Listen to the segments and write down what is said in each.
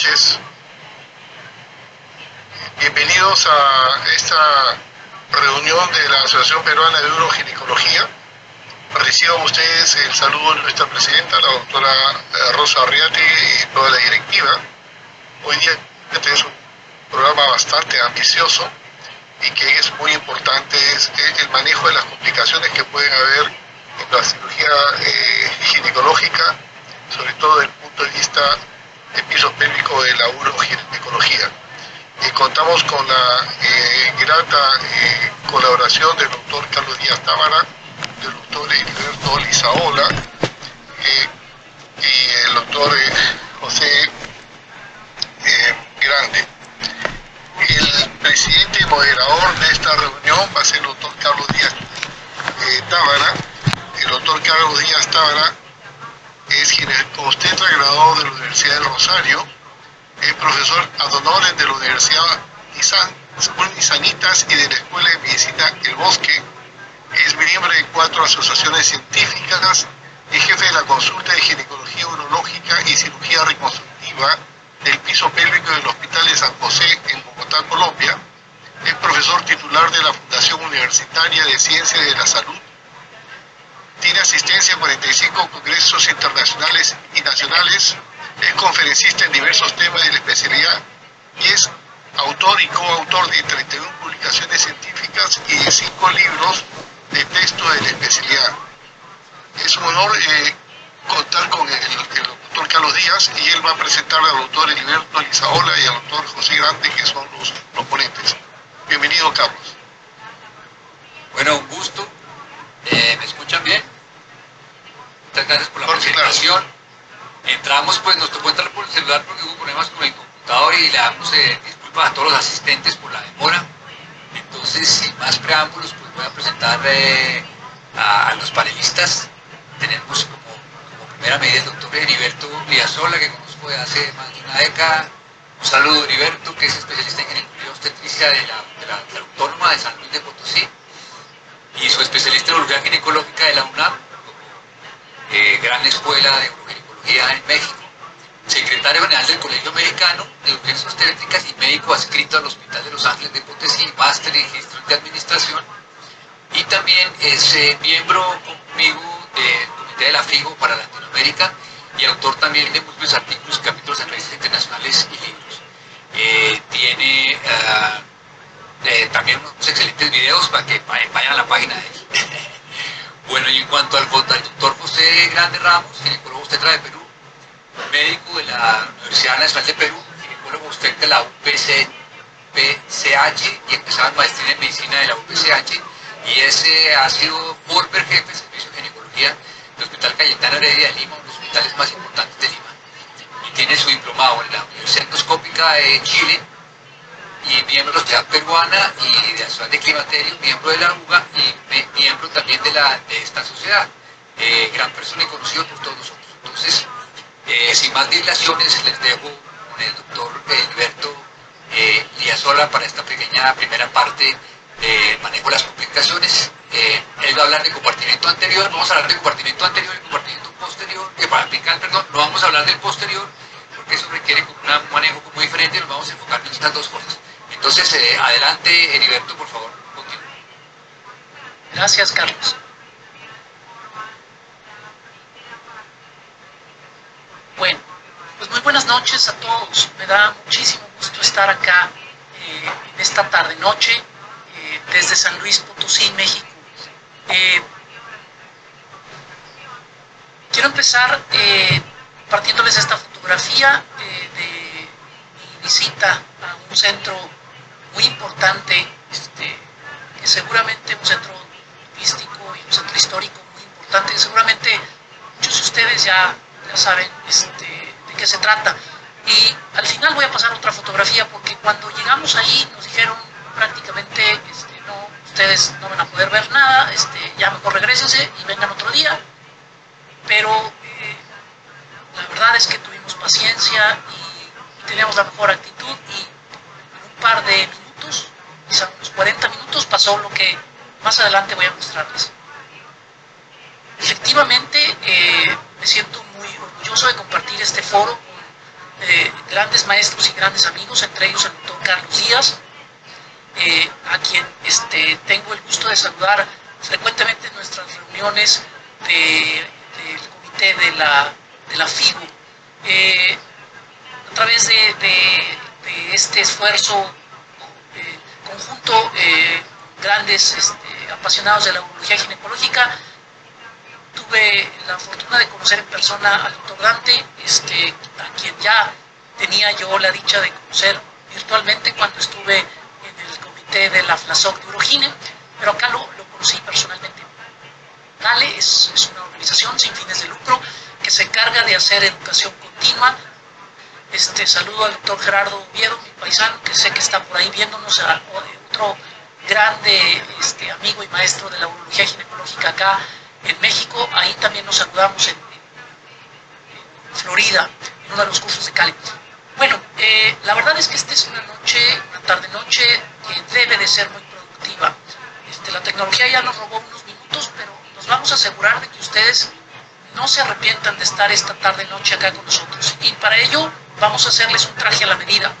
noches. Bienvenidos a esta reunión de la Asociación Peruana de Uroginecología. Reciban ustedes el saludo de nuestra presidenta, la doctora Rosa Arriati, y toda la directiva. Hoy día tenemos un programa bastante ambicioso y que es muy importante, es el manejo de las complicaciones que pueden haber en la cirugía ginecológica, sobre todo desde el punto de vista episopélvico de la uroginecología. Contamos con la grata colaboración del doctor Carlos Díaz Tábara, del doctor Heriberto Lizaola y el doctor José Grande. El presidente y moderador de esta reunión va a ser el doctor Carlos Díaz Tábara. El doctor Carlos Díaz Tábara es ginecoobstetra graduado de la Universidad del Rosario, es profesor ad honorem de la Universidad Unisanitas y de la Escuela de Medicina El Bosque, es miembro de 4 asociaciones científicas, es jefe de la consulta de ginecología urológica y cirugía reconstructiva del piso pélvico del Hospital de San José en Bogotá, Colombia, es profesor titular de la Fundación Universitaria de Ciencias de la Salud, tiene asistencia a 45 congresos internacionales y nacionales, es conferencista en diversos temas de la especialidad y es autor y coautor de 31 publicaciones científicas y de 5 libros de texto de la especialidad. Es un honor contar con el doctor Carlos Díaz, y él va a presentar al doctor Heriberto Lizaola y al doctor José Grande, que son los ponentes. Bienvenido, Carlos. Bueno, un gusto. ¿Me escuchan bien? Muchas gracias por la presentación. Claro. Entramos, pues nos tocó entrar por el celular porque hubo problemas con el computador y le damos disculpas a todos los asistentes por la demora. Entonces, sin más preámbulos, pues voy a presentar a los panelistas. Tenemos como primera medida el doctor Heriberto Lizaola, que conozco de hace más de una década. Un saludo, Heriberto, que es especialista en ginecología obstetricia de la Autónoma de San Luis de Potosí, y su especialista en urología ginecológica de la UNAM, gran escuela de uroginecología en México, secretario general del Colegio Americano de Urgencias Obstétricas y médico adscrito al Hospital de Los Ángeles de Potosí, máster en gestión de administración, y también es miembro conmigo del Comité de la FIGO para Latinoamérica y autor también de múltiples artículos y capítulos en revistas internacionales y libros. Tiene también unos excelentes videos para que vayan a la página de él. Bueno, y en cuanto al doctor José Grande Ramos, ginecólogo obstetra de Perú, médico de la Universidad Nacional de Perú, ginecólogo obstetra de la UPCH y empezaba en maestría en medicina de la UPCH, y ese ha sido former jefe de servicio de ginecología del Hospital Cayetano Heredia de Lima, uno de los hospitales más importantes de Lima, y tiene su diplomado en la Universidad Endoscópica de Chile, y miembro de la Sociedad Peruana y de la Sociedad de Climaterio, miembro de la UGA y miembro también de esta sociedad, gran persona y conocido por todos nosotros. Entonces, sin más dilaciones, les dejo con el doctor Heriberto Lizaola para esta pequeña primera parte del manejo de las complicaciones. Él va a hablar de compartimiento anterior, vamos a hablar de compartimiento anterior y compartimiento posterior, para aplicar, perdón, no vamos a hablar del posterior, porque eso requiere un manejo muy diferente, nos vamos a enfocar en estas dos cosas. Entonces, adelante, Heriberto, por favor, continúe. Gracias, Carlos. Bueno, pues muy buenas noches a todos. Me da muchísimo gusto estar acá en esta tarde-noche desde San Luis Potosí, México. Quiero empezar compartiéndoles esta fotografía de mi visita a un centro muy importante, que seguramente un centro turístico y un centro histórico muy importante, que seguramente muchos de ustedes ya saben de qué se trata. Y al final voy a pasar otra fotografía, porque cuando llegamos allí nos dijeron prácticamente, no, ustedes no van a poder ver nada, ya mejor regrésense y vengan otro día. Pero la verdad es que tuvimos paciencia y teníamos la mejor actitud, y en un par de minutos, quizá unos 40 minutos, pasó lo que más adelante voy a mostrarles. Efectivamente, me siento muy orgulloso de compartir este foro con grandes maestros y grandes amigos, entre ellos el doctor Carlos Díaz, a quien tengo el gusto de saludar frecuentemente en nuestras reuniones del comité de la FIBU. A través de este esfuerzo conjunto, grandes apasionados de la urología ginecológica, tuve la fortuna de conocer en persona al doctor Dante, a quien ya tenía yo la dicha de conocer virtualmente cuando estuve en el comité de la FLASOC de Urogine, pero acá lo conocí personalmente. DALE es una organización sin fines de lucro que se encarga de hacer educación continua. Saludo al doctor Gerardo Oviedo, mi paisano, que sé que está por ahí viéndonos, a otro grande amigo y maestro de la urología ginecológica acá en México. Ahí también nos saludamos en Florida, en uno de los cursos de Cali. Bueno, la verdad es que esta es una tarde-noche que debe de ser muy productiva. La tecnología ya nos robó unos minutos, pero nos vamos a asegurar de que ustedes no se arrepientan de estar esta tarde-noche acá con nosotros. Y para ello vamos a hacerles un traje a la medida.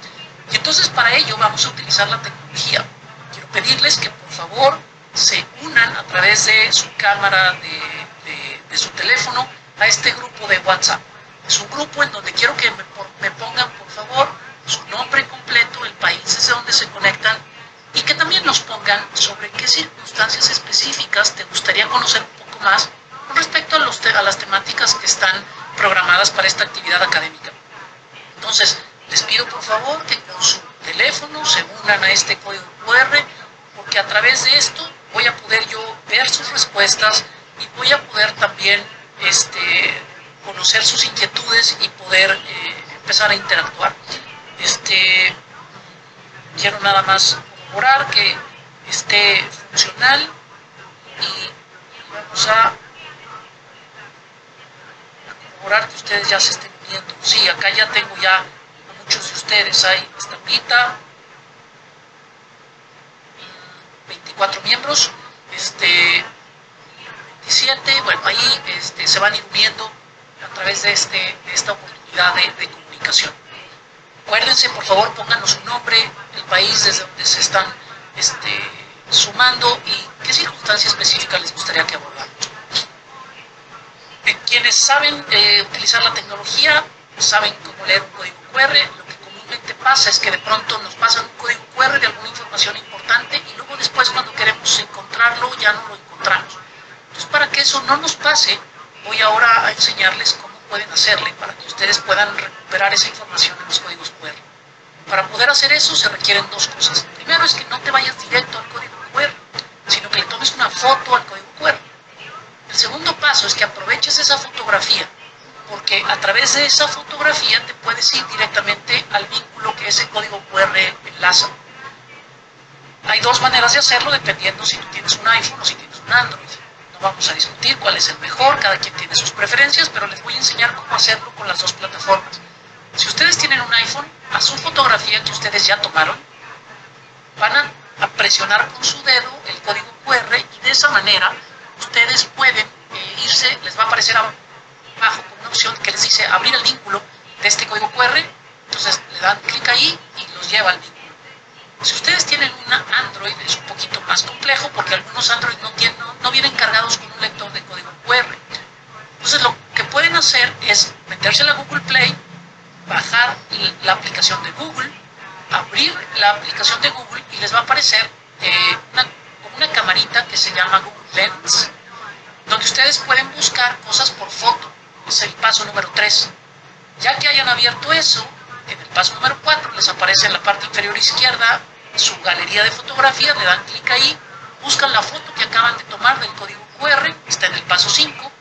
Y entonces para ello vamos a utilizar la tecnología. Quiero pedirles que por favor se unan a través de su cámara, de su teléfono, a este grupo de WhatsApp. Es un grupo en donde quiero que me pongan por favor su nombre completo, el país desde donde se conectan, y que también nos pongan sobre qué circunstancias específicas te gustaría conocer un poco más con respecto a las temáticas que están programadas para esta actividad académica. Entonces, les pido por favor que con su teléfono se unan a este código QR, porque a través de esto voy a poder yo ver sus respuestas y voy a poder también conocer sus inquietudes y poder empezar a interactuar. Quiero nada más corroborar que esté funcional y vamos a corroborar que ustedes ya se estén uniendo. Sí, acá ya tengo ya a muchos de ustedes. Hay estampita, 24 miembros, 27, bueno, ahí se van a ir uniendo a través de esta oportunidad de comunicación. Acuérdense, por favor, pónganos su nombre, el país desde donde se están sumando y qué circunstancia específica les gustaría que abordáramos. Quienes saben utilizar la tecnología, saben cómo leer un código QR. Lo que comúnmente pasa es que de pronto nos pasan un código QR de alguna información importante y luego después cuando queremos encontrarlo ya no lo encontramos. Entonces, para que eso no nos pase, voy ahora a enseñarles cómo pueden hacerle para que ustedes puedan recuperar esa información en los códigos QR. Para poder hacer eso se requieren dos cosas. Primero es que no te vayas directo al código QR, sino que le tomes una foto al código QR. El segundo paso es que aproveches esa fotografía, porque a través de esa fotografía te puedes ir directamente al vínculo que ese código QR enlaza. Hay dos maneras de hacerlo dependiendo si tú tienes un iPhone o si tienes un Android. No vamos a discutir cuál es el mejor, cada quien tiene sus preferencias, pero les voy a enseñar cómo hacerlo con las dos plataformas. Si ustedes tienen un iPhone, a su fotografía que ustedes ya tomaron, van a presionar con su dedo el código QR y de esa manera ustedes pueden irse, les va a aparecer abajo con una opción que les dice abrir el vínculo de este código QR, entonces le dan clic ahí y los lleva al vínculo. Si ustedes tienen una Android es un poquito más complejo porque algunos Android no vienen cargados con un lector de código QR. Entonces lo que pueden hacer es meterse a la Google Play, bajar la aplicación de Google, abrir la aplicación de Google y les va a aparecer como una camarita que se llama Google Lens, donde ustedes pueden buscar cosas por foto. Es el paso número 3. Ya que hayan abierto eso, en el paso número 4 les aparece en la parte inferior izquierda su galería de fotografías, le dan clic ahí, buscan la foto que acaban de tomar del código QR, está en el paso 5,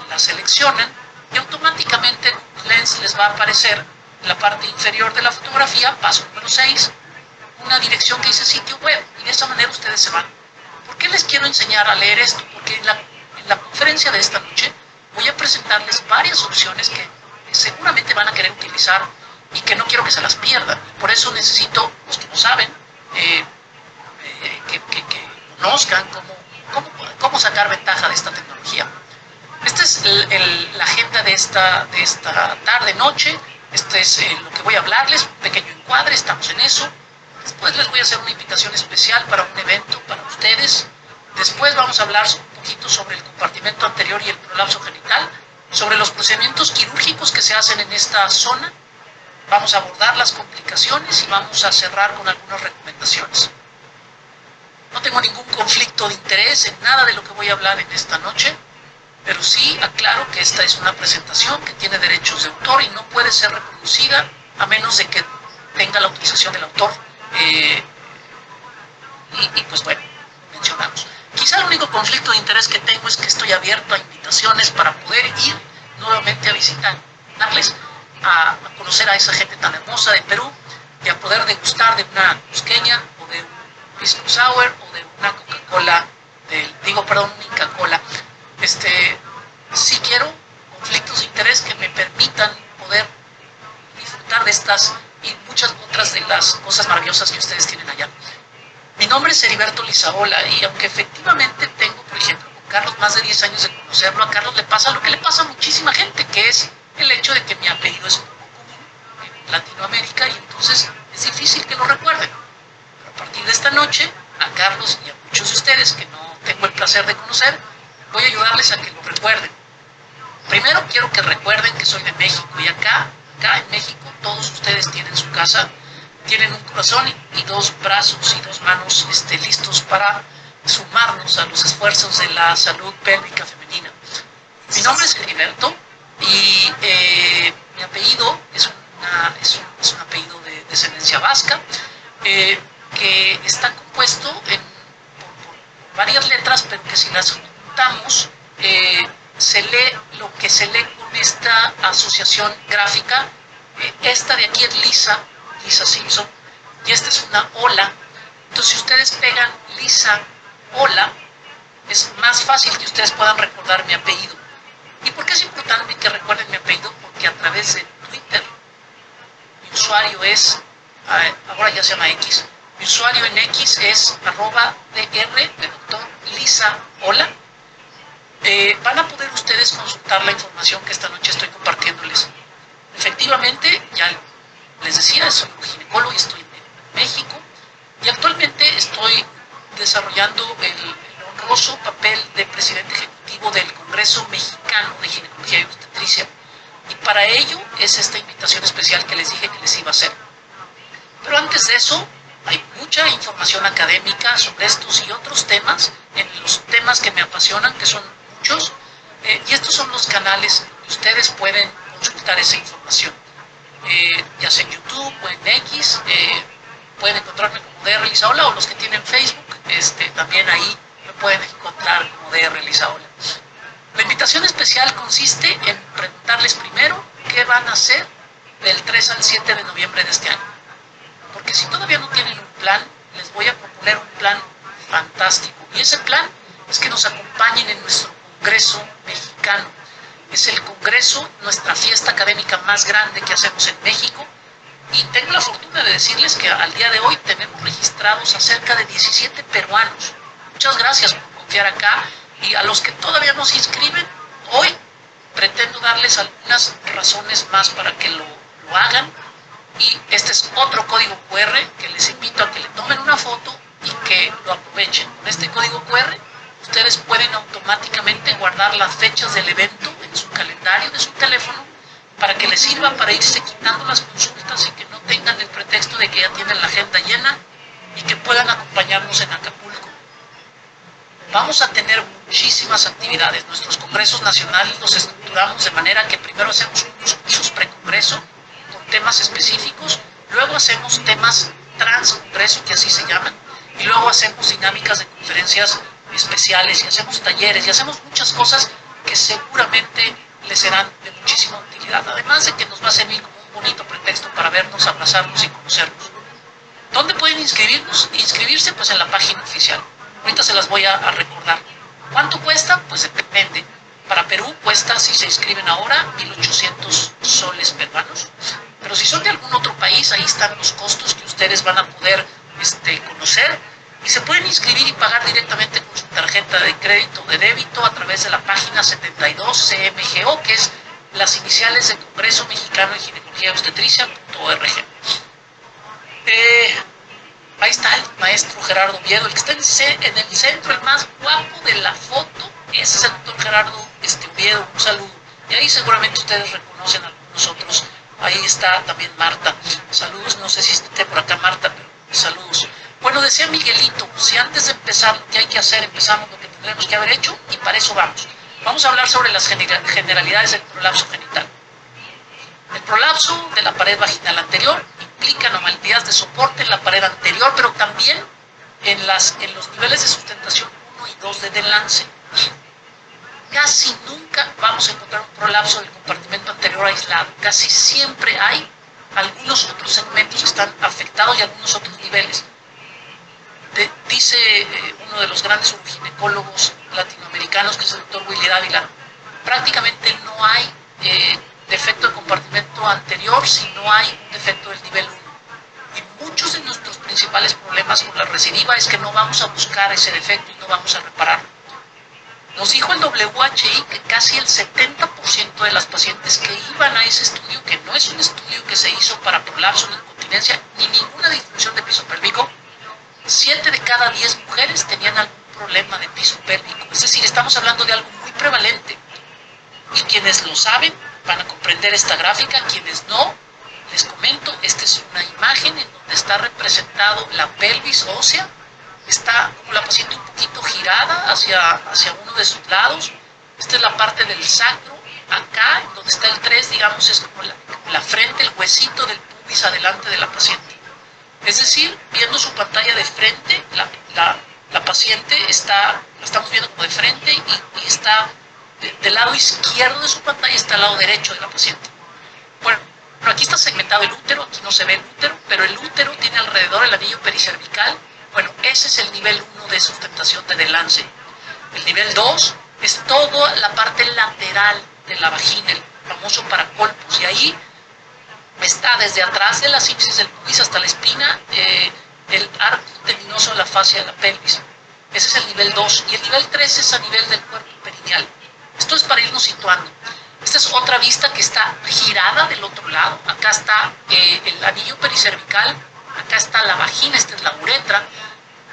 la seleccionan y automáticamente Google Lens les va a aparecer en la parte inferior de la fotografía, paso número 6, una dirección que dice sitio web, y de esa manera ustedes se van. ¿Por qué les quiero enseñar a leer esto? Porque en la conferencia de esta noche voy a presentarles varias opciones que seguramente van a querer utilizar y que no quiero que se las pierdan. Por eso necesito, los que no saben, que conozcan cómo sacar ventaja de esta tecnología. Esta es la agenda de esta tarde-noche. Este es lo que voy a hablarles, un pequeño encuadre, estamos en eso. Después les voy a hacer una invitación especial para un evento para ustedes. Después vamos a hablar un poquito sobre el compartimento anterior y el prolapso genital, sobre los procedimientos quirúrgicos que se hacen en esta zona. Vamos a abordar las complicaciones y vamos a cerrar con algunas recomendaciones. No tengo ningún conflicto de interés en nada de lo que voy a hablar en esta noche, pero sí aclaro que esta es una presentación que tiene derechos de autor y no puede ser reproducida a menos de que tenga la autorización del autor. Pues bueno, mencionamos. Quizá el único conflicto de interés que tengo es que estoy abierto a invitaciones para poder ir nuevamente a visitarles, a conocer a esa gente tan hermosa de Perú y a poder degustar de una cusqueña o de un pisco sour o de una Coca-Cola, una Inca-Cola. Sí quiero conflictos de interés que me permitan poder disfrutar de estas y muchas otras de las cosas maravillosas que ustedes tienen allá. Mi nombre es Heriberto Lizaola y aunque efectivamente tengo, por ejemplo, con Carlos más de 10 años de conocerlo, a Carlos le pasa lo que le pasa a muchísima gente, que es el hecho de que mi apellido es poco común en Latinoamérica y entonces es difícil que lo recuerden. Pero a partir de esta noche, a Carlos y a muchos de ustedes que no tengo el placer de conocer, voy a ayudarles a que lo recuerden. Primero quiero que recuerden que soy de México y acá en México todos ustedes tienen su casa, tienen un corazón y dos brazos y dos manos listos para sumarnos a los esfuerzos de la salud pélvica femenina. Mi nombre es Heriberto y mi apellido es un apellido de descendencia vasca que está compuesto por varias letras, pero que si las juntamos se lee lo que se lee con esta asociación gráfica. Esta de aquí es Lisa Simpson, y esta es una Ola. Entonces, si ustedes pegan Lisa Ola, es más fácil que ustedes puedan recordar mi apellido. ¿Y por qué es importante que recuerden mi apellido? Porque a través de Twitter, mi usuario es, ahora ya se llama X, mi usuario en X es @dr de doctor Lisa Ola. Van a poder ustedes consultar la información que esta noche estoy compartiéndoles. Efectivamente, ya les decía, soy un ginecólogo y estoy en México y actualmente estoy desarrollando el honroso papel de presidente ejecutivo del Congreso Mexicano de Ginecología y Obstetricia, y para ello es esta invitación especial que les dije que les iba a hacer. Pero antes de eso, hay mucha información académica sobre estos y otros temas, en los temas que me apasionan, que son muchos, y estos son los canales que ustedes pueden consultar esa información. Ya sea en YouTube o en X, pueden encontrarme como DR Lizaola, o los que tienen Facebook, también ahí me pueden encontrar como DR Lizaola. La invitación especial consiste en preguntarles primero qué van a hacer del 3 al 7 de noviembre de este año. Porque si todavía no tienen un plan, les voy a proponer un plan fantástico. Y ese plan es que nos acompañen en nuestro Congreso Mexicano. Es el Congreso, nuestra fiesta académica más grande que hacemos en México, y tengo la fortuna de decirles que al día de hoy tenemos registrados a cerca de 17 peruanos. Muchas gracias por confiar acá, y a los que todavía no se inscriben, hoy pretendo darles algunas razones más para que lo hagan, y este es otro código QR que les invito a que le tomen una foto y que lo aprovechen. Con este código QR ustedes pueden automáticamente guardar las fechas del evento en su calendario de su teléfono para que les sirva para irse quitando las consultas y que no tengan el pretexto de que ya tienen la agenda llena y que puedan acompañarnos en Acapulco. Vamos a tener muchísimas actividades. Nuestros congresos nacionales los estructuramos de manera que primero hacemos unos cursos precongreso con temas específicos, luego hacemos temas transcongreso, que así se llaman, y luego hacemos dinámicas de conferencias especiales y hacemos talleres y hacemos muchas cosas que seguramente les serán de muchísima utilidad, además de que nos va a servir como un bonito pretexto para vernos, abrazarnos y conocernos. ¿Dónde pueden inscribirse? Pues en la página oficial. Ahorita se las voy a recordar. ¿Cuánto cuesta? Pues depende. Para Perú cuesta, si se inscriben ahora, 1,800 soles peruanos, pero si son de algún otro país, ahí están los costos que ustedes van a poder conocer, y se pueden inscribir y pagar directamente con su tarjeta de crédito o de débito a través de la página 72 CMGO, que es las iniciales del Congreso Mexicano de Ginecología y Obstetricia.org. Ahí está el maestro Gerardo Oviedo, el que está en el centro, el más guapo de la foto. Ese es el doctor Gerardo Oviedo, un saludo. Y ahí seguramente ustedes reconocen a algunos otros. Ahí está también Marta. Saludos, no sé si esté por acá Marta, pero saludos. Bueno, decía Miguelito, si antes de empezar lo que hay que hacer, empezamos lo que tendremos que haber hecho, y para eso vamos. Vamos a hablar sobre las generalidades del prolapso genital. El prolapso de la pared vaginal anterior implica anomalías de soporte en la pared anterior, pero también en los niveles de sustentación 1 y 2 de lance. Casi nunca vamos a encontrar un prolapso del compartimento anterior aislado. Casi siempre hay algunos otros segmentos que están afectados y algunos otros niveles. Dice uno de los grandes uroginecólogos latinoamericanos, que es el doctor Willy Dávila, prácticamente no hay defecto del compartimento anterior si no hay un defecto del nivel 1. Y muchos de nuestros principales problemas con la recidiva es que no vamos a buscar ese defecto y no vamos a repararlo. Nos dijo el WHI que casi el 70% de las pacientes que iban a ese estudio, que no es un estudio que se hizo para prolapso ni incontinencia ni ninguna disfunción de piso pélvico, 7 de cada 10 mujeres tenían algún problema de piso pélvico. Es decir, estamos hablando de algo muy prevalente. Y quienes lo saben van a comprender esta gráfica. Quienes no, les comento, esta es una imagen en donde está representado la pelvis ósea. Está como la paciente un poquito girada hacia uno de sus lados. Esta es la parte del sacro. Acá, en donde está el 3, digamos, es como la frente, el huesito del pubis adelante de la paciente. Es decir, viendo su pantalla de frente, la paciente la estamos viendo como de frente y está del lado izquierdo de su pantalla, está al lado derecho de la paciente. Bueno, aquí está segmentado el útero, aquí no se ve el útero, pero el útero tiene alrededor el anillo pericervical. Bueno, ese es el nivel 1 de sustentación de lance. El nivel 2 es toda la parte lateral de la vagina, el famoso paracolpos, y ahí está desde atrás de la asipsis del pubis hasta la espina, el arco tendinoso de la fascia de la pelvis. Ese es el nivel 2. Y el nivel 3 es a nivel del cuerpo perineal. Esto es para irnos situando. Esta es otra vista que está girada del otro lado. Acá está el anillo pericervical, acá está la vagina, esta es la uretra.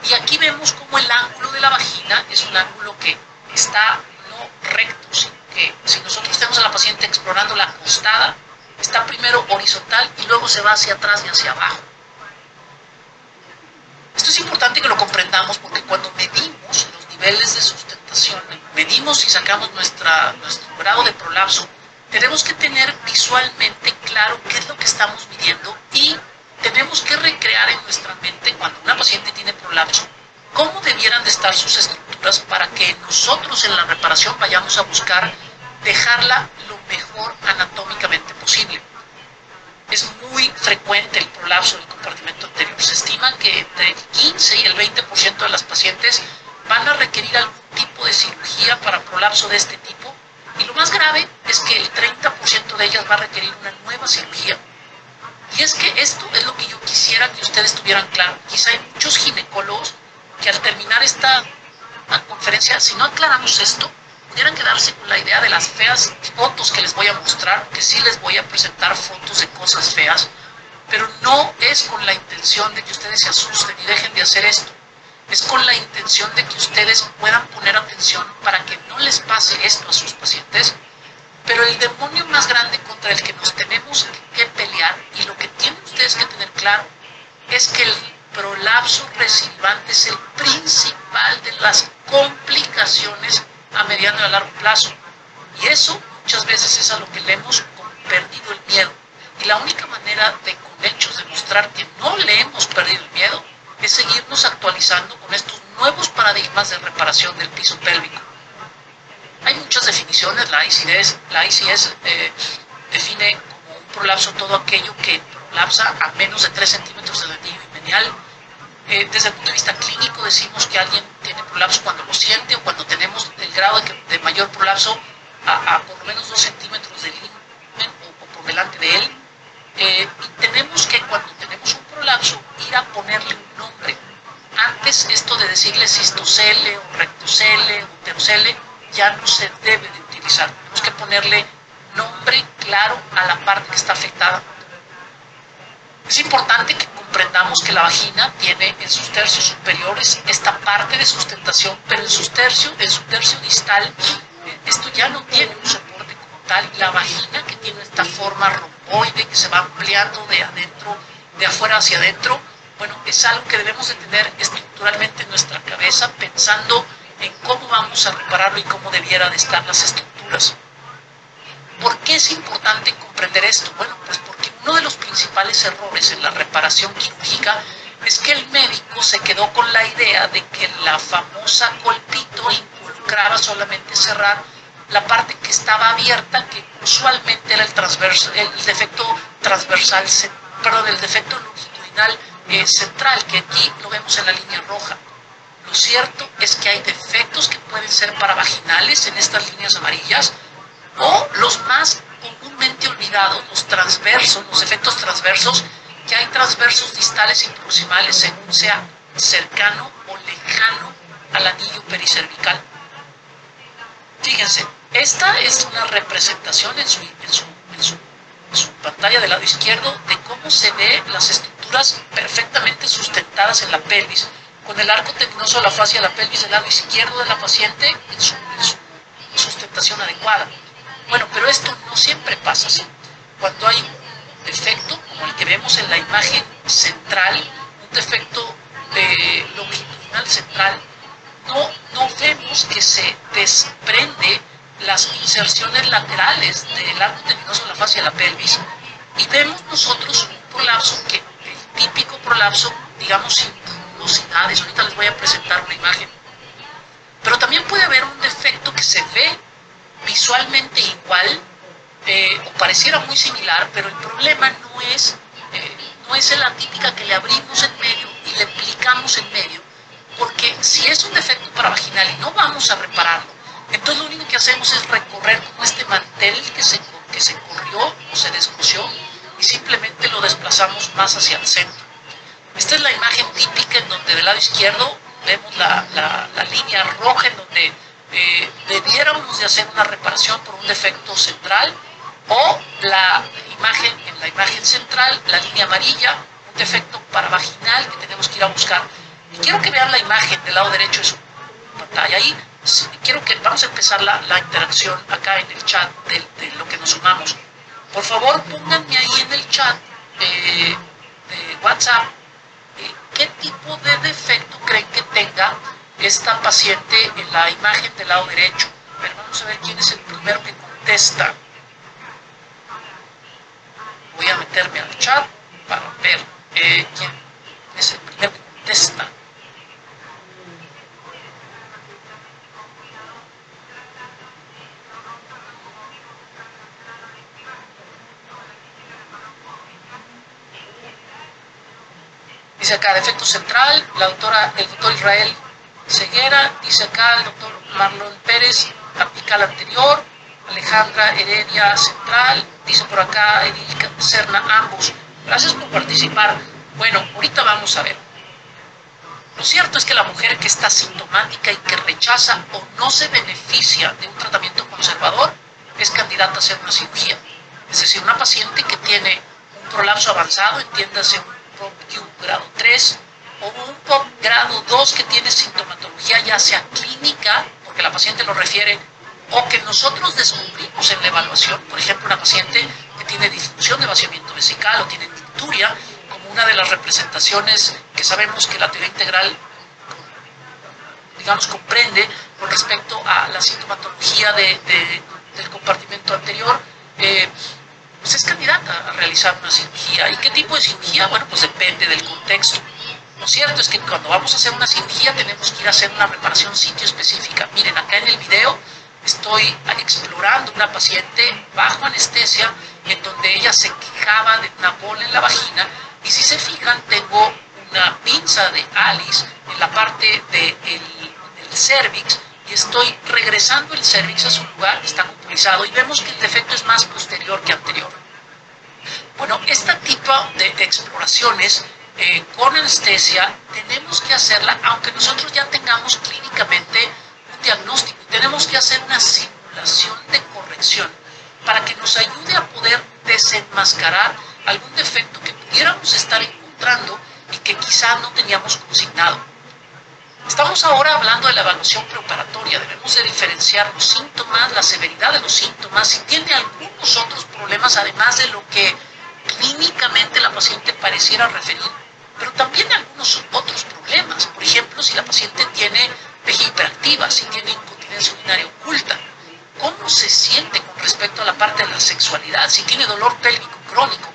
Y aquí vemos cómo el ángulo de la vagina es un ángulo que está no recto, sino que si nosotros tenemos a la paciente explorando la acostada, está primero horizontal y luego se va hacia atrás y hacia abajo. Esto es importante que lo comprendamos porque cuando medimos los niveles de sustentación, medimos y sacamos nuestro grado de prolapso, tenemos que tener visualmente claro qué es lo que estamos midiendo y tenemos que recrear en nuestra mente cuando una paciente tiene prolapso, cómo debieran de estar sus estructuras para que nosotros en la reparación vayamos a buscar dejarla lo mejor anatómicamente posible. Es muy frecuente el prolapso del compartimento anterior. Se estima que entre el 15 y el 20% de las pacientes van a requerir algún tipo de cirugía para prolapso de este tipo, y lo más grave es que el 30% de ellas va a requerir una nueva cirugía. Y es que esto es lo que yo quisiera que ustedes tuvieran claro. Quizá hay muchos ginecólogos que al terminar esta conferencia, si no aclaramos esto, pudieran quedarse con la idea de las feas fotos que les voy a mostrar, que sí les voy a presentar fotos de cosas feas, pero no es con la intención de que ustedes se asusten y dejen de hacer esto. Es con la intención de que ustedes puedan poner atención para que no les pase esto a sus pacientes. Pero el demonio más grande contra el que nos tenemos que pelear, y lo que tienen ustedes que tener claro, es que el prolapso recidivante es el principal de las complicaciones a mediano y a largo plazo. Y eso muchas veces es a lo que le hemos perdido el miedo. Y la única manera de con hechos demostrar que no le hemos perdido el miedo es seguirnos actualizando con estos nuevos paradigmas de reparación del piso pélvico. Hay muchas definiciones. La ICS define como un prolapso todo aquello que prolapsa a menos de 3 centímetros del anillo himeneal. Desde el punto de vista clínico decimos que alguien tiene prolapso cuando lo siente o cuando tenemos el grado de mayor prolapso a por lo menos 2 centímetros del himen o por delante de él. Y tenemos que cuando tenemos un prolapso ir a ponerle un nombre. Antes esto de decirle cistocele o rectocele o uterocele ya no se debe de utilizar. Tenemos que ponerle nombre claro a la parte que está afectada. Es importante que comprendamos que la vagina tiene en sus tercios superiores esta parte de sustentación, pero en su tercio distal esto ya no tiene un soporte como tal. La vagina, que tiene esta forma romboide que se va ampliando de afuera hacia adentro, bueno, es algo que debemos de tener estructuralmente en nuestra cabeza, pensando en cómo vamos a repararlo y cómo debiera de estar las estructuras. ¿Por qué es importante comprender esto? Bueno, pues porque uno de los principales errores en la reparación quirúrgica es que el médico se quedó con la idea de que la famosa colpito involucraba solamente cerrar la parte que estaba abierta, que usualmente era el defecto transversal, el defecto longitudinal central, que aquí lo vemos en la línea roja. Lo cierto es que hay defectos que pueden ser paravaginales en estas líneas amarillas, o los más comúnmente olvidados, los transversos, los efectos transversos, que hay transversos distales y proximales según sea cercano o lejano al anillo pericervical. Fíjense, esta es una representación en su pantalla del lado izquierdo de cómo se ve las estructuras perfectamente sustentadas en la pelvis, con el arco tendinoso de la fascia de la pelvis del lado izquierdo de la paciente en su sustentación adecuada. Bueno, pero esto no siempre pasa así. Cuando hay un defecto, como el que vemos en la imagen central, un defecto longitudinal central, no vemos que se desprende las inserciones laterales del arco tendinoso de la fascia de la pelvis, y vemos nosotros un prolapso, que el típico prolapso, digamos, sin rugosidades. Ahorita les voy a presentar una imagen. Pero también puede haber un defecto que se ve visualmente igual, o pareciera muy similar, pero el problema no es la típica que le abrimos en medio y le aplicamos en medio, porque si es un defecto paravaginal y no vamos a repararlo, entonces lo único que hacemos es recorrer como este mantel que se corrió o se descosió, y simplemente lo desplazamos más hacia el centro. Esta es la imagen típica en donde del lado izquierdo vemos la línea roja en donde debiéramos de hacer una reparación por un defecto central, o en la imagen central, la línea amarilla, un defecto paravaginal que tenemos que ir a buscar. Y quiero que vean la imagen del lado derecho de su pantalla. Ahí vamos a empezar la interacción acá en el chat de lo que nos sumamos. Por favor, pónganme ahí en el chat de WhatsApp qué tipo de defecto creen que tenga esta paciente en la imagen del lado derecho. Pero vamos a ver quién es el primero que contesta. Voy a meterme al chat para ver quién es el primero que contesta. Dice acá, defecto central, el doctor Israel Ceguera. Dice acá el doctor Marlon Pérez, apical anterior. Alejandra Heredia, central. Dice por acá Edil Serna, ambos. Gracias por participar. Bueno, ahorita vamos a ver. Lo cierto es que la mujer que está sintomática y que rechaza o no se beneficia de un tratamiento conservador es candidata a hacer una cirugía. Es decir, una paciente que tiene un prolapso avanzado, entiéndase un POP-Q grado 3 o un POP grado 2 que tiene sintomatología ya sea clínica, porque la paciente lo refiere, o que nosotros descubrimos en la evaluación. Por ejemplo, una paciente que tiene disfunción de vaciamiento vesical o tiene nicturia, como una de las representaciones que sabemos que la teoría integral, digamos, comprende con respecto a la sintomatología del compartimento anterior, pues es candidata a realizar una cirugía. ¿Y qué tipo de cirugía? Bueno, pues depende del contexto. Lo cierto es que cuando vamos a hacer una cirugía tenemos que ir a hacer una reparación sitio específica. Miren, acá en el video estoy explorando una paciente bajo anestesia en donde ella se quejaba de una bola en la vagina, y si se fijan tengo una pinza de Alice en la parte del cérvix, y estoy regresando el cérvix a su lugar, está compulsado, y vemos que el defecto es más posterior que anterior. Bueno, este tipo de exploraciones con anestesia tenemos que hacerla aunque nosotros ya tengamos clínicamente un diagnóstico. Tenemos que hacer una simulación de corrección para que nos ayude a poder desenmascarar algún defecto que pudiéramos estar encontrando y que quizá no teníamos consignado. Estamos ahora hablando de la evaluación preoperatoria. Debemos de diferenciar los síntomas, la severidad de los síntomas, si tiene algunos otros problemas además de lo que clínicamente la paciente pareciera referir, pero también algunos otros problemas. Por ejemplo, si la paciente tiene vejiga hiperactiva, si tiene incontinencia urinaria oculta, cómo se siente con respecto a la parte de la sexualidad, si tiene dolor pélvico crónico.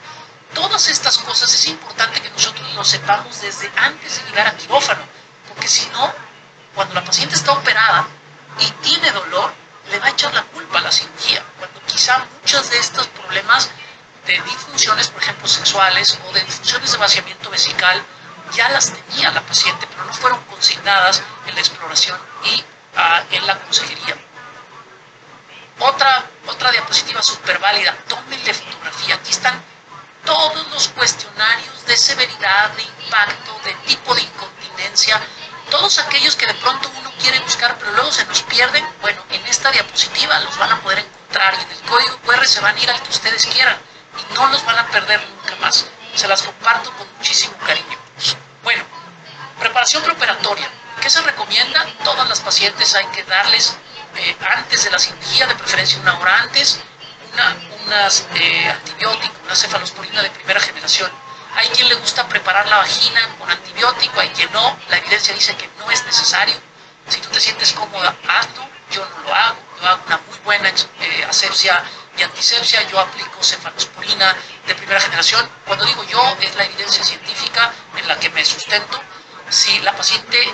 Todas estas cosas es importante que nosotros lo sepamos desde antes de llegar a quirófano, porque si no, cuando la paciente está operada y tiene dolor, le va a echar la culpa a la cirugía, cuando quizá muchos de estos problemas de disfunciones, por ejemplo, sexuales o de disfunciones de vaciamiento vesical, ya las tenía la paciente, pero no fueron consignadas en la exploración y en la consejería. Otra diapositiva súper válida, tómenle fotografía. Aquí están todos los cuestionarios de severidad, de impacto, de tipo de incontinencia, todos aquellos que de pronto uno quiere buscar pero luego se nos pierden. Bueno, en esta diapositiva los van a poder encontrar y en el código QR se van a ir al que ustedes quieran y no los van a perder nunca más. Se las comparto con muchísimo cariño. Bueno, preparación preoperatoria. ¿Qué se recomienda? Todas las pacientes hay que darles antes de la cirugía, de preferencia una hora antes, unas antibióticos, una cefalosporina de primera generación. Hay quien le gusta preparar la vagina con antibiótico, hay quien no. La evidencia dice que no es necesario. Si tú te sientes cómoda, hazlo. Yo no lo hago. Yo hago una muy buena asepsia y antisepsia. Yo aplico cefalosporina de primera generación. Cuando digo yo, es la evidencia científica en la que me sustento. Si la paciente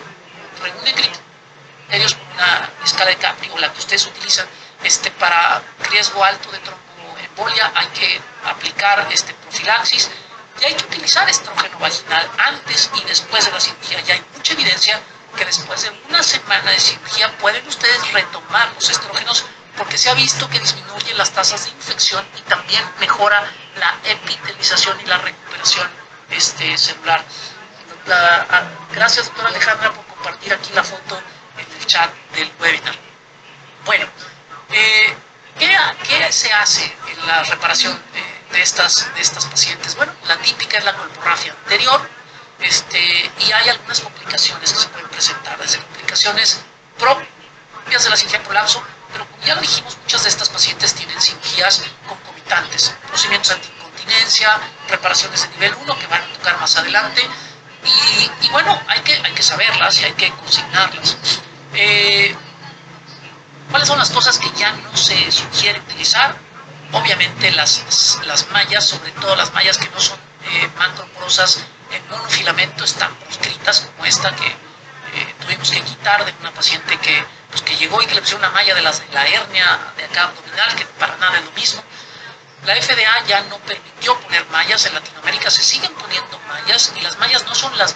reúne criterios con una escala de Capri o la que ustedes utilizan para riesgo alto de tromboembolia, hay que aplicar profilaxis y hay que utilizar estrógeno vaginal antes y después de la cirugía. Ya hay mucha evidencia que después de una semana de cirugía pueden ustedes retomar los estrógenos porque se ha visto que disminuye las tasas de infección y también mejora la epitelización y la recuperación celular. Gracias, doctora Alejandra, por compartir aquí la foto en el chat del webinar. Bueno, ¿qué se hace en la reparación de estas pacientes? Bueno, la típica es la colporrafia anterior, y hay algunas complicaciones que se pueden presentar, desde complicaciones propias de la cirugía de prolapso, pero como ya lo dijimos, muchas de estas pacientes tienen cirugías concomitantes, procedimientos antiincontinencia, reparaciones de nivel 1 que van a tocar más adelante, y bueno, hay que saberlas y hay que consignarlas. ¿Cuáles son las cosas que ya no se sugiere utilizar? Obviamente las mallas, sobre todo las mallas que no son macroporosas en monofilamento, están proscritas, como esta que tuvimos que quitar de una paciente que llegó y que le pusieron una malla de la hernia de acá abdominal, que para nada es lo mismo. La FDA ya no permitió poner mallas. En Latinoamérica se siguen poniendo mallas y las mallas no son las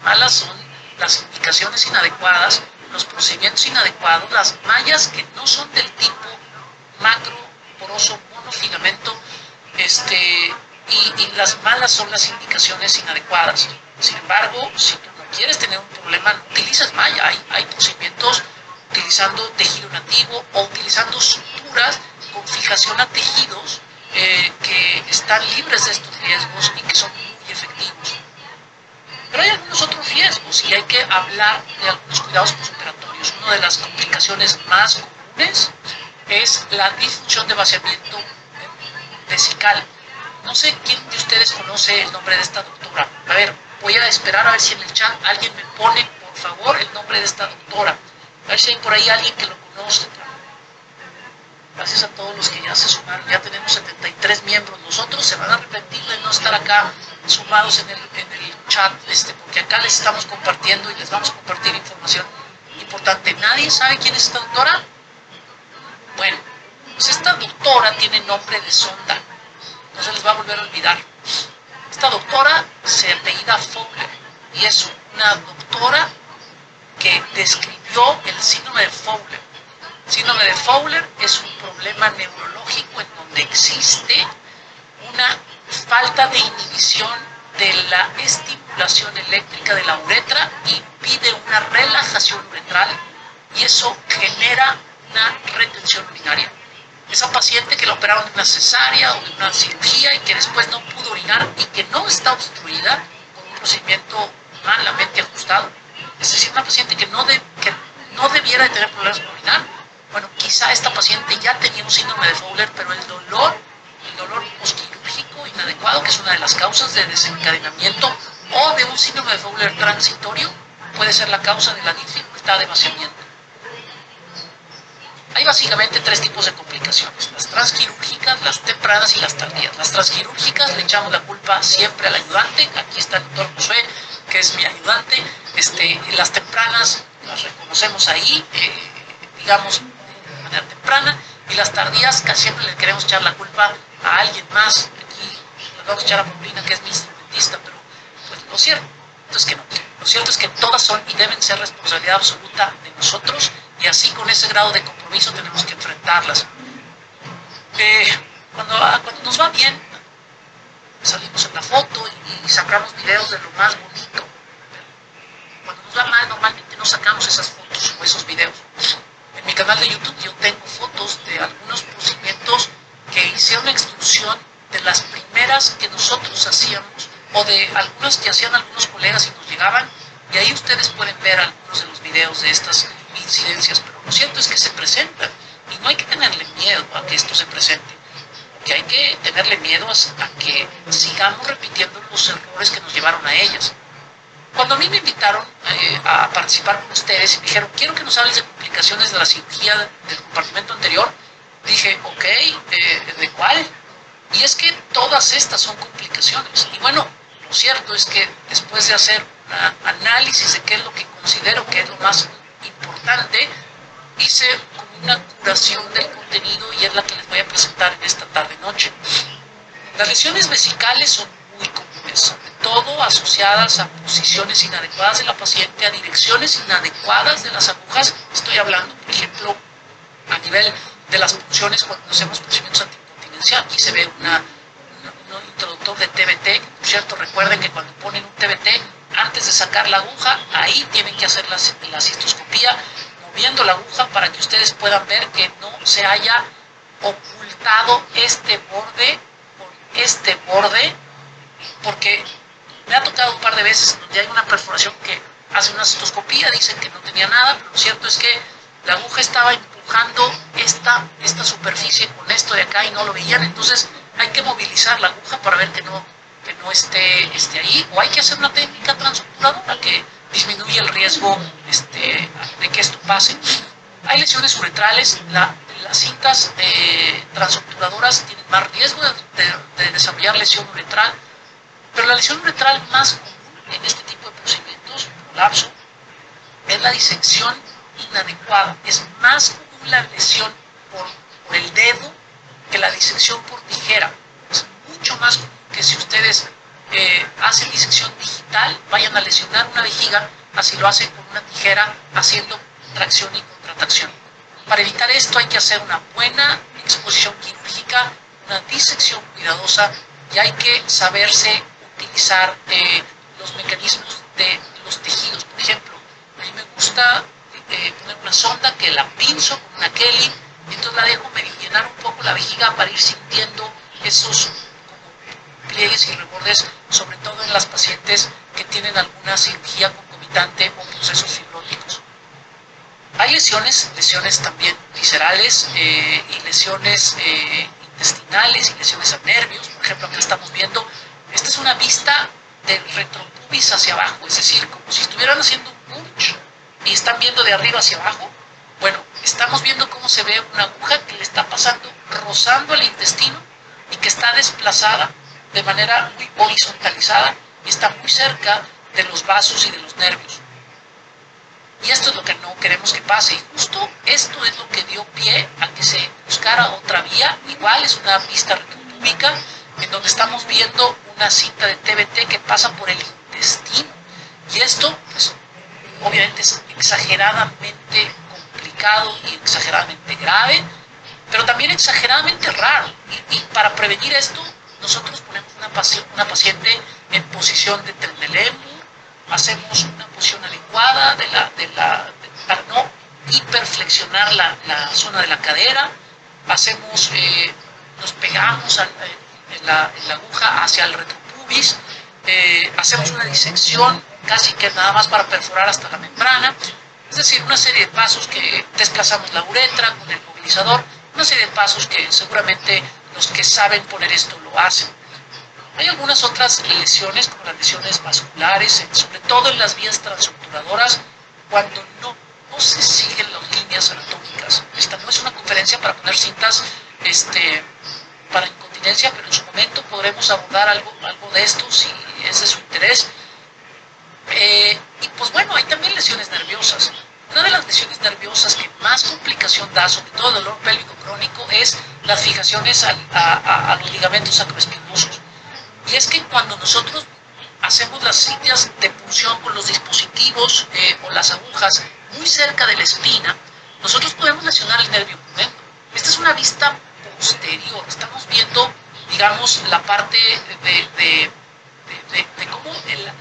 malas son las indicaciones inadecuadas, los procedimientos inadecuados, las mallas que no son del tipo macroporoso monofilamento, y las malas son las indicaciones inadecuadas. Sin embargo, si tú no quieres tener un problema, no utilices malla. Hay procedimientos utilizando tejido nativo o utilizando suturas con fijación a tejidos que están libres de estos riesgos y que son muy efectivos. Pero hay algunos otros riesgos y hay que hablar de algunos cuidados postoperatorios. Una de las complicaciones más comunes es la disfunción de vaciamiento vesical. No sé quién de ustedes conoce el nombre de esta doctora. A ver, voy a esperar a ver si en el chat alguien me pone, por favor, el nombre de esta doctora. A ver si hay por ahí alguien que lo conoce. Gracias a todos los que ya se sumaron. Ya tenemos 73 miembros. Los otros se van a arrepentir de no estar acá sumados en el chat, porque acá les estamos compartiendo y les vamos a compartir información importante. ¿Nadie sabe quién es esta doctora? Bueno, pues esta doctora tiene nombre de sonda. No se les va a volver a olvidar. Esta doctora se apellida Fowler y es una doctora que describió el síndrome de Fowler. El síndrome de Fowler es un problema neurológico en donde existe una falta de inhibición de la estimulación eléctrica de la uretra, impide una relajación uretral y eso genera una retención urinaria. esa paciente que la operaron de una cesárea o de una cirugía y que después no pudo orinar y que no está obstruida por un procedimiento malamente ajustado. Es decir, una paciente que no debiera de tener problemas para orinar. Bueno, quizá esta paciente ya tenía un síndrome de Fowler, pero el dolor postquirúrgico inadecuado, que es una de las causas de desencadenamiento o de un síndrome de Fowler transitorio, puede ser la causa de la dificultad de vaciamiento. Hay básicamente 3 tipos de complicaciones: las transquirúrgicas, las tempranas y las tardías. Las transquirúrgicas le echamos la culpa siempre al ayudante. Aquí está el doctor Josué, que es mi ayudante. Las tempranas las reconocemos ahí, digamos, de manera temprana, y las tardías casi siempre le queremos echar la culpa a alguien más. Aquí le vamos a echar a Paulina, que es mi instrumentista, pero pues lo cierto es que no. Lo cierto es que todas son y deben ser responsabilidad absoluta de nosotros, y así con ese grado de compromiso tenemos que enfrentarlas. Cuando nos va bien, salimos en la foto y sacamos videos de lo más bonito. Cuando nos va mal, normalmente no sacamos esas fotos o esos videos. En mi canal de YouTube yo tengo fotos de algunos procedimientos que hicieron extrusión, de las primeras que nosotros hacíamos o de algunas que hacían algunos colegas y nos llegaban, y ahí ustedes pueden ver algunos de los videos de estas incidencias. Pero lo cierto es que se presentan y no hay que tenerle miedo a que esto se presente, que hay que tenerle miedo a que sigamos repitiendo los errores que nos llevaron a ellas. Cuando a mí me invitaron a participar con ustedes y me dijeron, quiero que nos hables de complicaciones de la cirugía del compartimento anterior, dije, ok, ¿de cuál? Y es que todas estas son complicaciones. Y bueno, lo cierto es que después de hacer un análisis de qué es lo que considero que es lo más importante, hice como una curación del contenido, y es la que les voy a presentar en esta tarde-noche. Las lesiones vesicales son muy comunes, sobre todo asociadas a posiciones inadecuadas de la paciente, a direcciones inadecuadas de las agujas. Estoy hablando, por ejemplo, a nivel de las punciones cuando hacemos procedimientos anticontinencia. Aquí se ve un introductor de TBT. Por cierto, recuerden que cuando ponen un TBT, antes de sacar la aguja, ahí tienen que hacer la cistoscopía, moviendo la aguja para que ustedes puedan ver que no se haya ocultado este borde con este borde, porque me ha tocado un par de veces donde hay una perforación que hace una cistoscopía, dicen que no tenía nada, pero lo cierto es que la aguja estaba empujando esta superficie con esto de acá y no lo veían. Entonces hay que movilizar la aguja para ver que no esté ahí, o hay que hacer una técnica transobturadora que disminuye el riesgo de que esto pase. Hay lesiones uretrales. Las cintas transobturadoras tienen más riesgo de desarrollar lesión uretral, pero la lesión uretral más común en este tipo de procedimientos, prolapso, es la disección inadecuada. Es más común la lesión por el dedo que la disección por tijera. Es mucho más común que si ustedes hacen disección digital, vayan a lesionar una vejiga, así lo hacen con una tijera haciendo tracción y contracción. Para evitar esto hay que hacer una buena exposición quirúrgica, una disección cuidadosa, y hay que saberse utilizar los mecanismos de los tejidos. Por ejemplo, a mí me gusta poner una sonda que la pinzo con una Kelly, y entonces la dejo meridienar un poco la vejiga para ir sintiendo esos pliegues y rebordes, sobre todo en las pacientes que tienen alguna cirugía concomitante o procesos fibróticos. Hay lesiones también viscerales, y lesiones intestinales, y lesiones a nervios. Por ejemplo, acá estamos viendo, esta es una vista del retropubis hacia abajo, es decir, como si estuvieran haciendo un punch y están viendo de arriba hacia abajo. Bueno, estamos viendo cómo se ve una aguja que le está pasando, rozando el intestino, y que está desplazada de manera muy horizontalizada y está muy cerca de los vasos y de los nervios. Y esto es lo que no queremos que pase, y justo esto es lo que dio pie a que se buscara otra vía. Igual es una vista retropúbica en donde estamos viendo una cinta de TBT que pasa por el intestino, y esto pues obviamente es exageradamente complicado y exageradamente grave, pero también exageradamente raro, y para prevenir esto nosotros ponemos una paciente en posición de Trendelenburg, hacemos una posición adecuada para no hiperflexionar la zona de la cadera, nos pegamos en la aguja hacia el retropubis, hacemos una disección casi que nada más para perforar hasta la membrana, es decir, una serie de pasos que desplazamos la uretra con el movilizador, una serie de pasos que seguramente los que saben poner esto lo hacen. Hay algunas otras lesiones, como las lesiones vasculares, sobre todo en las vías transobturadoras, cuando no se siguen las líneas anatómicas. Esta no es una conferencia para poner cintas para incontinencia, pero en su momento podremos abordar algo de esto si es de su interés. Y pues bueno, hay también lesiones nerviosas. Una de las lesiones nerviosas que más complicación da, sobre todo el dolor pélvico crónico, es las fijaciones a los ligamentos sacroespinosos. Y es que cuando nosotros hacemos las cintas de punción con los dispositivos o las agujas muy cerca de la espina, nosotros podemos lesionar el nervio pudendo. Esta es una vista posterior. Estamos viendo, digamos, la parte de cómo el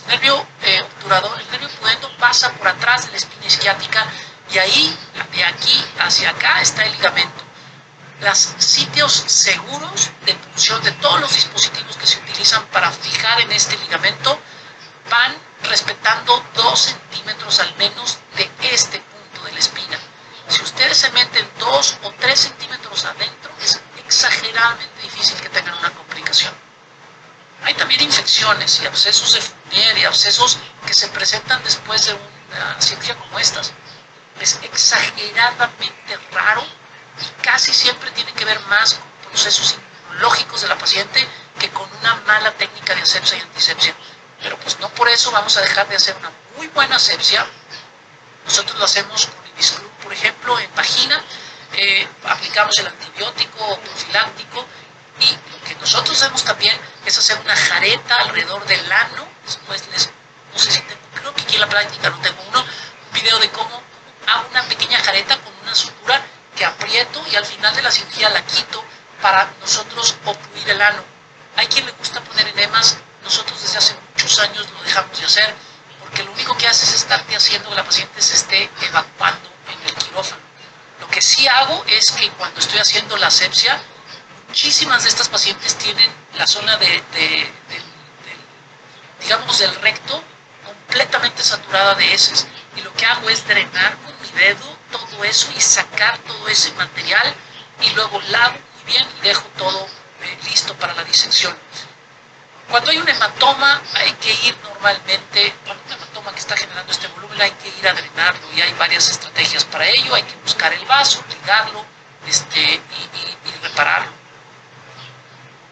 nervio obturador, el nervio pudendo pasa por atrás de la espina isquiática y ahí, de aquí hacia acá, está el ligamento. Los sitios seguros de punción de todos los dispositivos que se utilizan para fijar en este ligamento van respetando 2 centímetros al menos de este punto de la espina. Si ustedes se meten 2 o 3 centímetros adentro, es exageradamente difícil que tengan una complicación. Hay también infecciones y abscesos de Fournier y abscesos que se presentan después de una cirugía como estas. Es exageradamente raro y casi siempre tiene que ver más con procesos inmunológicos de la paciente que con una mala técnica de asepsia y antisepsia. Pero pues no por eso vamos a dejar de hacer una muy buena asepsia. Nosotros lo hacemos con Ibisclub, por ejemplo, en vagina. Aplicamos el antibiótico profiláctico y lo que nosotros hacemos también es hacer una jareta alrededor del ano. Después no sé si tengo, creo que aquí en la práctica no tengo un video de cómo hago una pequeña jareta con una sutura que aprieto y al final de la cirugía la quito para nosotros obstruir el ano. Hay quien le gusta poner enemas. Nosotros desde hace muchos años lo dejamos de hacer porque lo único que hace es estarte haciendo que la paciente se esté evacuando en el quirófano. Lo que sí hago es que cuando estoy haciendo la asepsia, muchísimas de estas pacientes tienen la zona digamos, del recto completamente saturada de heces y lo que hago es drenar con mi dedo todo eso y sacar todo ese material y luego lavo muy bien y dejo todo listo para la disección. Cuando hay un hematoma hay que ir normalmente, cuando un hematoma que está generando este volumen hay que ir a drenarlo y hay varias estrategias para ello. Hay que buscar el vaso, ligarlo y repararlo.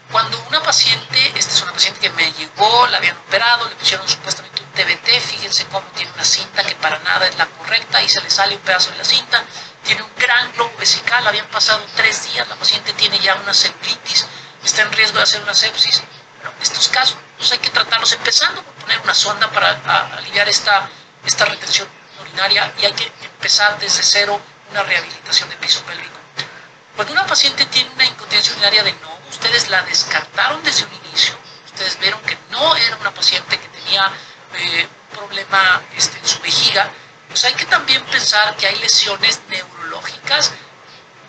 Cuando una paciente, esta es una paciente que me llegó, la habían operado, le pusieron supuestamente un TBT, fíjense cómo tiene una cinta que para nada es la correcta y se le sale un pedazo de la cinta, tiene un gran globo vesical, habían pasado 3 días, la paciente tiene ya una celulitis, está en riesgo de hacer una sepsis. Bueno, en estos casos pues hay que tratarlos empezando por poner una sonda para aliviar esta retención urinaria y hay que empezar desde cero una rehabilitación del piso pélvico. Cuando una paciente tiene una incontinencia urinaria de novo, ustedes la descartaron desde un inicio, ustedes vieron que no era una paciente que tenía un problema en su vejiga, pues hay que también pensar que hay lesiones neurológicas,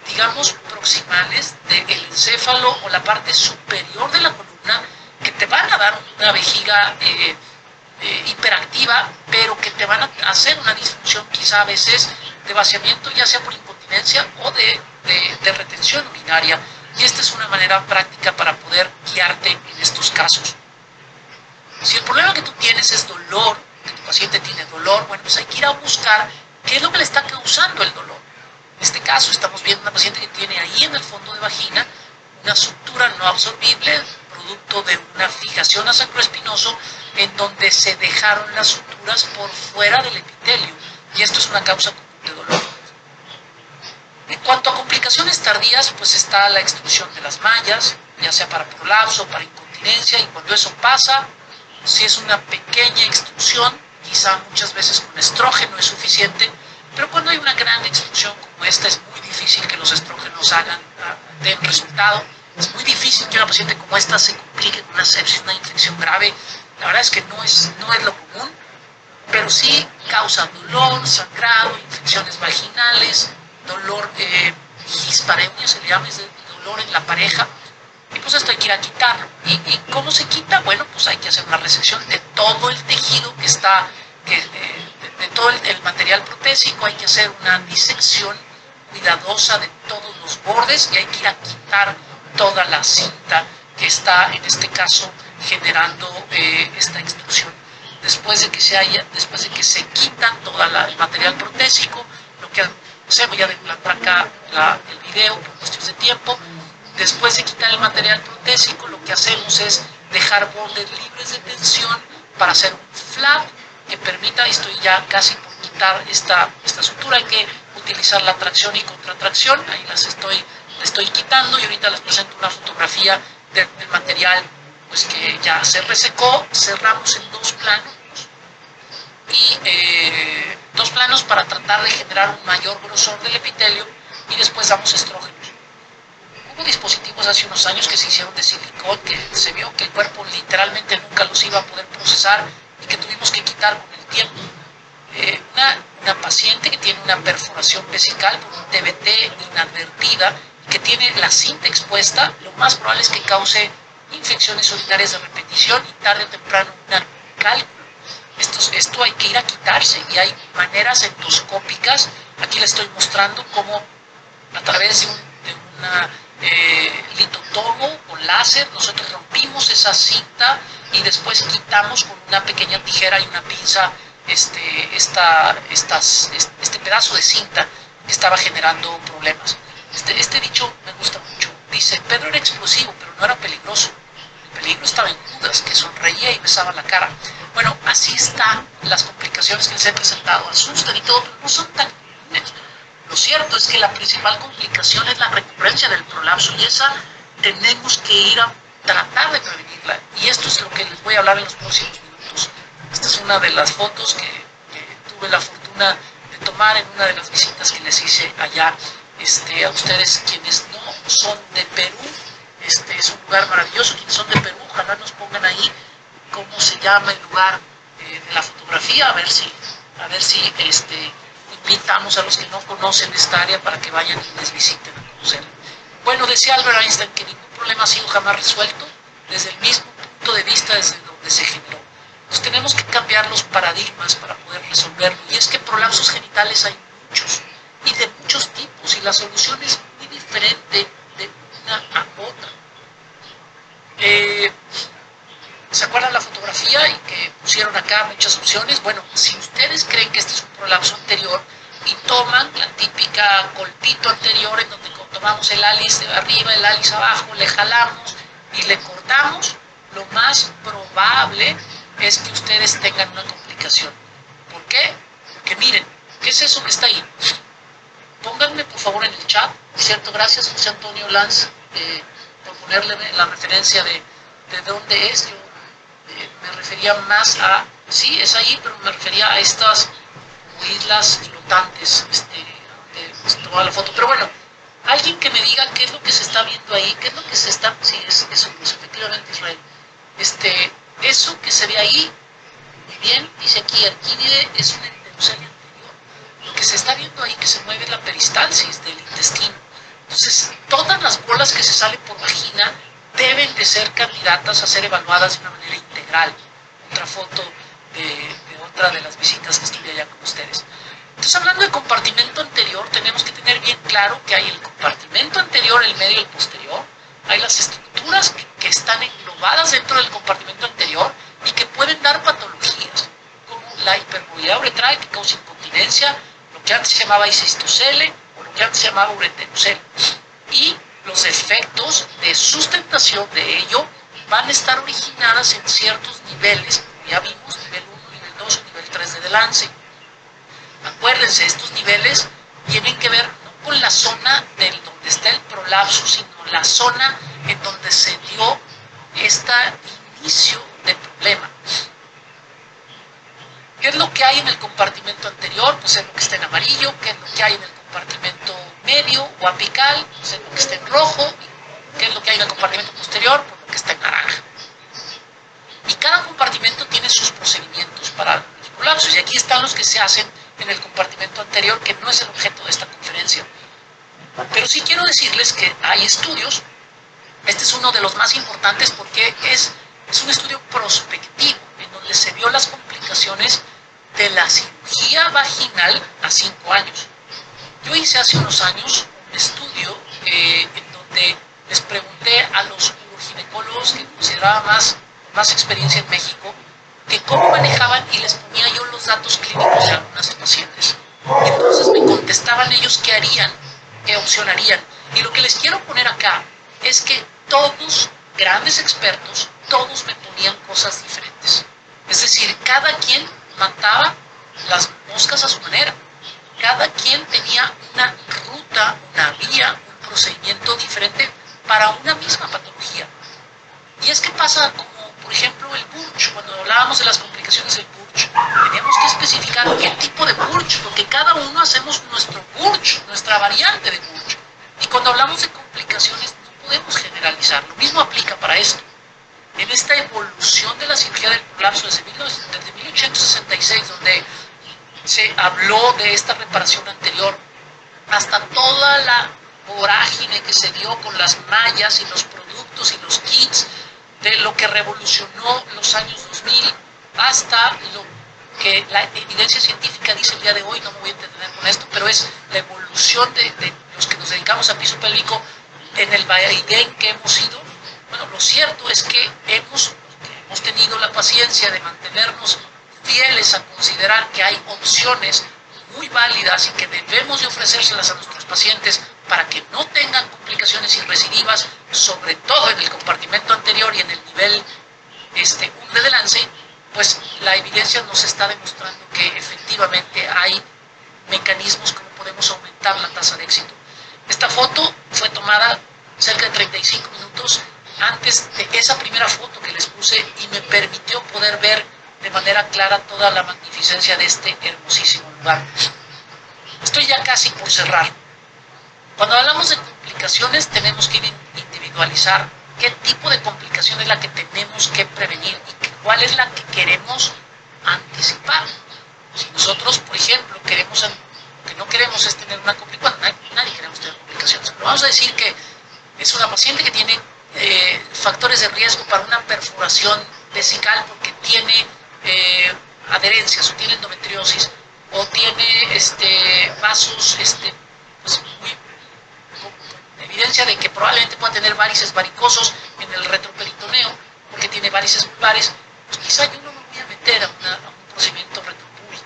digamos, proximales del encéfalo o la parte superior de la columna, que te van a dar una vejiga hiperactiva, pero que te van a hacer una disfunción quizá a veces de vaciamiento, ya sea por incontinencia o de retención urinaria. Y esta es una manera práctica para poder guiarte en estos casos. Si el problema que tú tienes es dolor, que tu paciente tiene dolor, bueno, pues hay que ir a buscar qué es lo que le está causando el dolor. En este caso estamos viendo una paciente que tiene ahí en el fondo de vagina una sutura no absorbible, producto de una fijación a sacroespinoso, en donde se dejaron las suturas por fuera del epitelio. Y esto es una causa común de dolor. En cuanto a complicaciones tardías, pues está la extrusión de las mallas, ya sea para prolapso o para incontinencia, y cuando eso pasa, si es una pequeña extrusión, quizá muchas veces con estrógeno es suficiente, pero cuando hay una gran extrusión como esta, es muy difícil que los estrógenos den resultado. Es muy difícil que una paciente como esta se complique con una sepsis, una infección grave. La verdad es que no es lo común, pero sí causa dolor, sangrado, infecciones vaginales, dolor dispareunia, se le llama, es de dolor en la pareja, y pues esto hay que ir a quitarlo. ¿Y cómo se quita? Bueno, pues hay que hacer una resección de todo el tejido que está, de todo el material protésico, hay que hacer una disección cuidadosa de todos los bordes y hay que ir a quitar toda la cinta que está, en este caso, generando esta extrusión. Después de que se quitan todo el material protésico, lo que voy a adelantar acá el video por cuestiones de tiempo. Después de quitar el material protésico, lo que hacemos es dejar bordes libres de tensión para hacer un flap que permita, estoy ya casi por quitar esta sutura, hay que utilizar la tracción y contratracción, ahí las estoy quitando y ahorita les presento una fotografía del material pues que ya se resecó. Cerramos en dos planos para tratar de generar un mayor grosor del epitelio y después damos estrógenos. Hubo dispositivos hace unos años que se hicieron de silicón, que se vio que el cuerpo literalmente nunca los iba a poder procesar y que tuvimos que quitar con el tiempo. Una paciente que tiene una perforación vesical por un TBT inadvertida, que tiene la cinta expuesta, lo más probable es que cause infecciones urinarias de repetición y tarde o temprano un cálculo. Esto hay que ir a quitarse y hay maneras endoscópicas. Aquí les estoy mostrando cómo a través de una litotomo o láser nosotros rompimos esa cinta y después quitamos con una pequeña tijera y una pinza este pedazo de cinta que estaba generando problemas. Este dicho me gusta mucho. Dice, Pedro era explosivo, pero no era peligroso. El peligro estaba en Judas, que sonreía y besaba la cara. Bueno, así están las complicaciones que les he presentado. Asustan y todo, pero no son tan comunes. Lo cierto es que la principal complicación es la recurrencia del prolapso y esa tenemos que ir a tratar de prevenirla. Y esto es lo que les voy a hablar en los próximos minutos. Esta es una de las fotos que tuve la fortuna de tomar en una de las visitas que les hice allá. A ustedes quienes no son de Perú, es un lugar maravilloso. Quienes son de Perú, ojalá nos pongan ahí cómo se llama el lugar de la fotografía, a ver si invitamos a los que no conocen esta área para que vayan y les visiten a conocer. Bueno, decía Albert Einstein que ningún problema ha sido jamás resuelto desde el mismo punto de vista desde donde se generó. Pues tenemos que cambiar los paradigmas para poder resolverlo, y es que prolapsos genitales hay muchos y de muchos tipos y la solución es muy diferente de una a otra. ¿Se acuerdan la fotografía y que pusieron acá muchas opciones? Bueno, si ustedes creen que este es un prolapso anterior y toman la típica golpito anterior en donde tomamos el álice de arriba, el álice abajo, le jalamos y le cortamos, lo más probable es que ustedes tengan una complicación. ¿Por qué? Porque miren, ¿qué es eso que está ahí? Pónganme por favor en el chat. Por cierto, gracias José Antonio Lanz por ponerle la referencia de dónde es. Yo me refería más a, sí, es ahí, pero me refería a estas islas flotantes, toda la foto. Pero bueno, alguien que me diga qué es lo que se está viendo ahí, qué es lo que se está, sí, es eso, pues efectivamente Israel. Eso que se ve ahí, muy bien, dice aquí, Arquídide es un enterocelia anterior. Lo que se está viendo ahí que se mueve es la peristalsis del intestino. Entonces, todas las bolas que se salen por vagina deben de ser candidatas a ser evaluadas de una manera integral. Otra foto de otra de las visitas que estuve allá con ustedes. Entonces, hablando de compartimento anterior, tenemos que tener bien claro que hay el compartimento anterior, el medio y el posterior. Hay las estructuras que están englobadas dentro del compartimento anterior y que pueden dar patologías, como la hipermovilidad uretral que causa incontinencia, lo que antes se llamaba isistocele o lo que antes se llamaba ureterocele. Y los efectos de sustentación de ello van a estar originadas en ciertos niveles, como ya vimos, nivel 1, nivel 2 y nivel 3 de Delancey. Acuérdense, estos niveles tienen que ver no con la zona donde está el prolapso, sino la zona en donde se dio este inicio de problema. ¿Qué es lo que hay en el compartimento anterior? Pues es lo que está en amarillo. ¿Qué es lo que hay en el compartimento medio o apical? Pues es lo que está en rojo. ¿Qué es lo que hay en el compartimento posterior? Pues lo que está en naranja. Y cada compartimento tiene sus procedimientos para los prolapsos, y aquí están los que se hacen en el compartimento anterior, que no es el objeto de esta conferencia. Pero sí quiero decirles que hay estudios, este es uno de los más importantes porque es un estudio prospectivo, en donde se vio las complicaciones de la cirugía vaginal a 5 años. Yo hice hace unos años un estudio en donde les pregunté a los ginecólogos que consideraba más experiencia en México, que cómo manejaban, y les ponía yo los datos clínicos de algunas pacientes. Y entonces me contestaban ellos qué harían, qué opción harían. Y lo que les quiero poner acá es que todos, grandes expertos, todos me ponían cosas diferentes. Es decir, cada quien mataba las moscas a su manera. Cada quien tenía una ruta, una vía, un procedimiento diferente para una misma patología. Y es que pasa como, por ejemplo, el Burch. Cuando hablábamos de las complicaciones del Burch, teníamos que especificar qué tipo de Burch, porque cada uno hacemos nuestro Burch, nuestra variante de Burch. Y cuando hablamos de complicaciones, no podemos generalizar. Lo mismo aplica para esto. En esta evolución de la cirugía del prolapso desde 1866, donde se habló de esta reparación anterior, hasta toda la vorágine que se dio con las mallas y los productos y los kits, de lo que revolucionó los años 2000, hasta lo que la evidencia científica dice el día de hoy. No me voy a entender con esto, pero es la evolución de los que nos dedicamos a piso pélvico en el vaivén que hemos ido. Bueno, lo cierto es que hemos tenido la paciencia de mantenernos fieles a considerar que hay opciones muy válidas y que debemos de ofrecérselas a nuestros pacientes para que no tengan complicaciones y recidivas, sobre todo en el compartimento anterior y en el nivel umbre de lance. Pues la evidencia nos está demostrando que efectivamente hay mecanismos como podemos aumentar la tasa de éxito. Esta foto fue tomada cerca de 35 minutos antes de esa primera foto que les puse y me permitió poder ver de manera clara toda la magnificencia de este hermosísimo lugar. Estoy ya casi por cerrar. Cuando hablamos de complicaciones tenemos que individualizar qué tipo de complicación es la que tenemos que prevenir y cuál es la que queremos anticipar. Si nosotros, por ejemplo, lo que no queremos es tener una complicación, nadie queremos tener complicaciones, pero vamos a decir que es una paciente que tiene factores de riesgo para una perforación vesical porque tiene adherencias o tiene endometriosis o tiene vasos pues muy evidencia de que probablemente pueda tener varices varicosos en el retroperitoneo porque tiene varices vulvares, pues quizá yo no me voy a meter a un procedimiento retropúbico.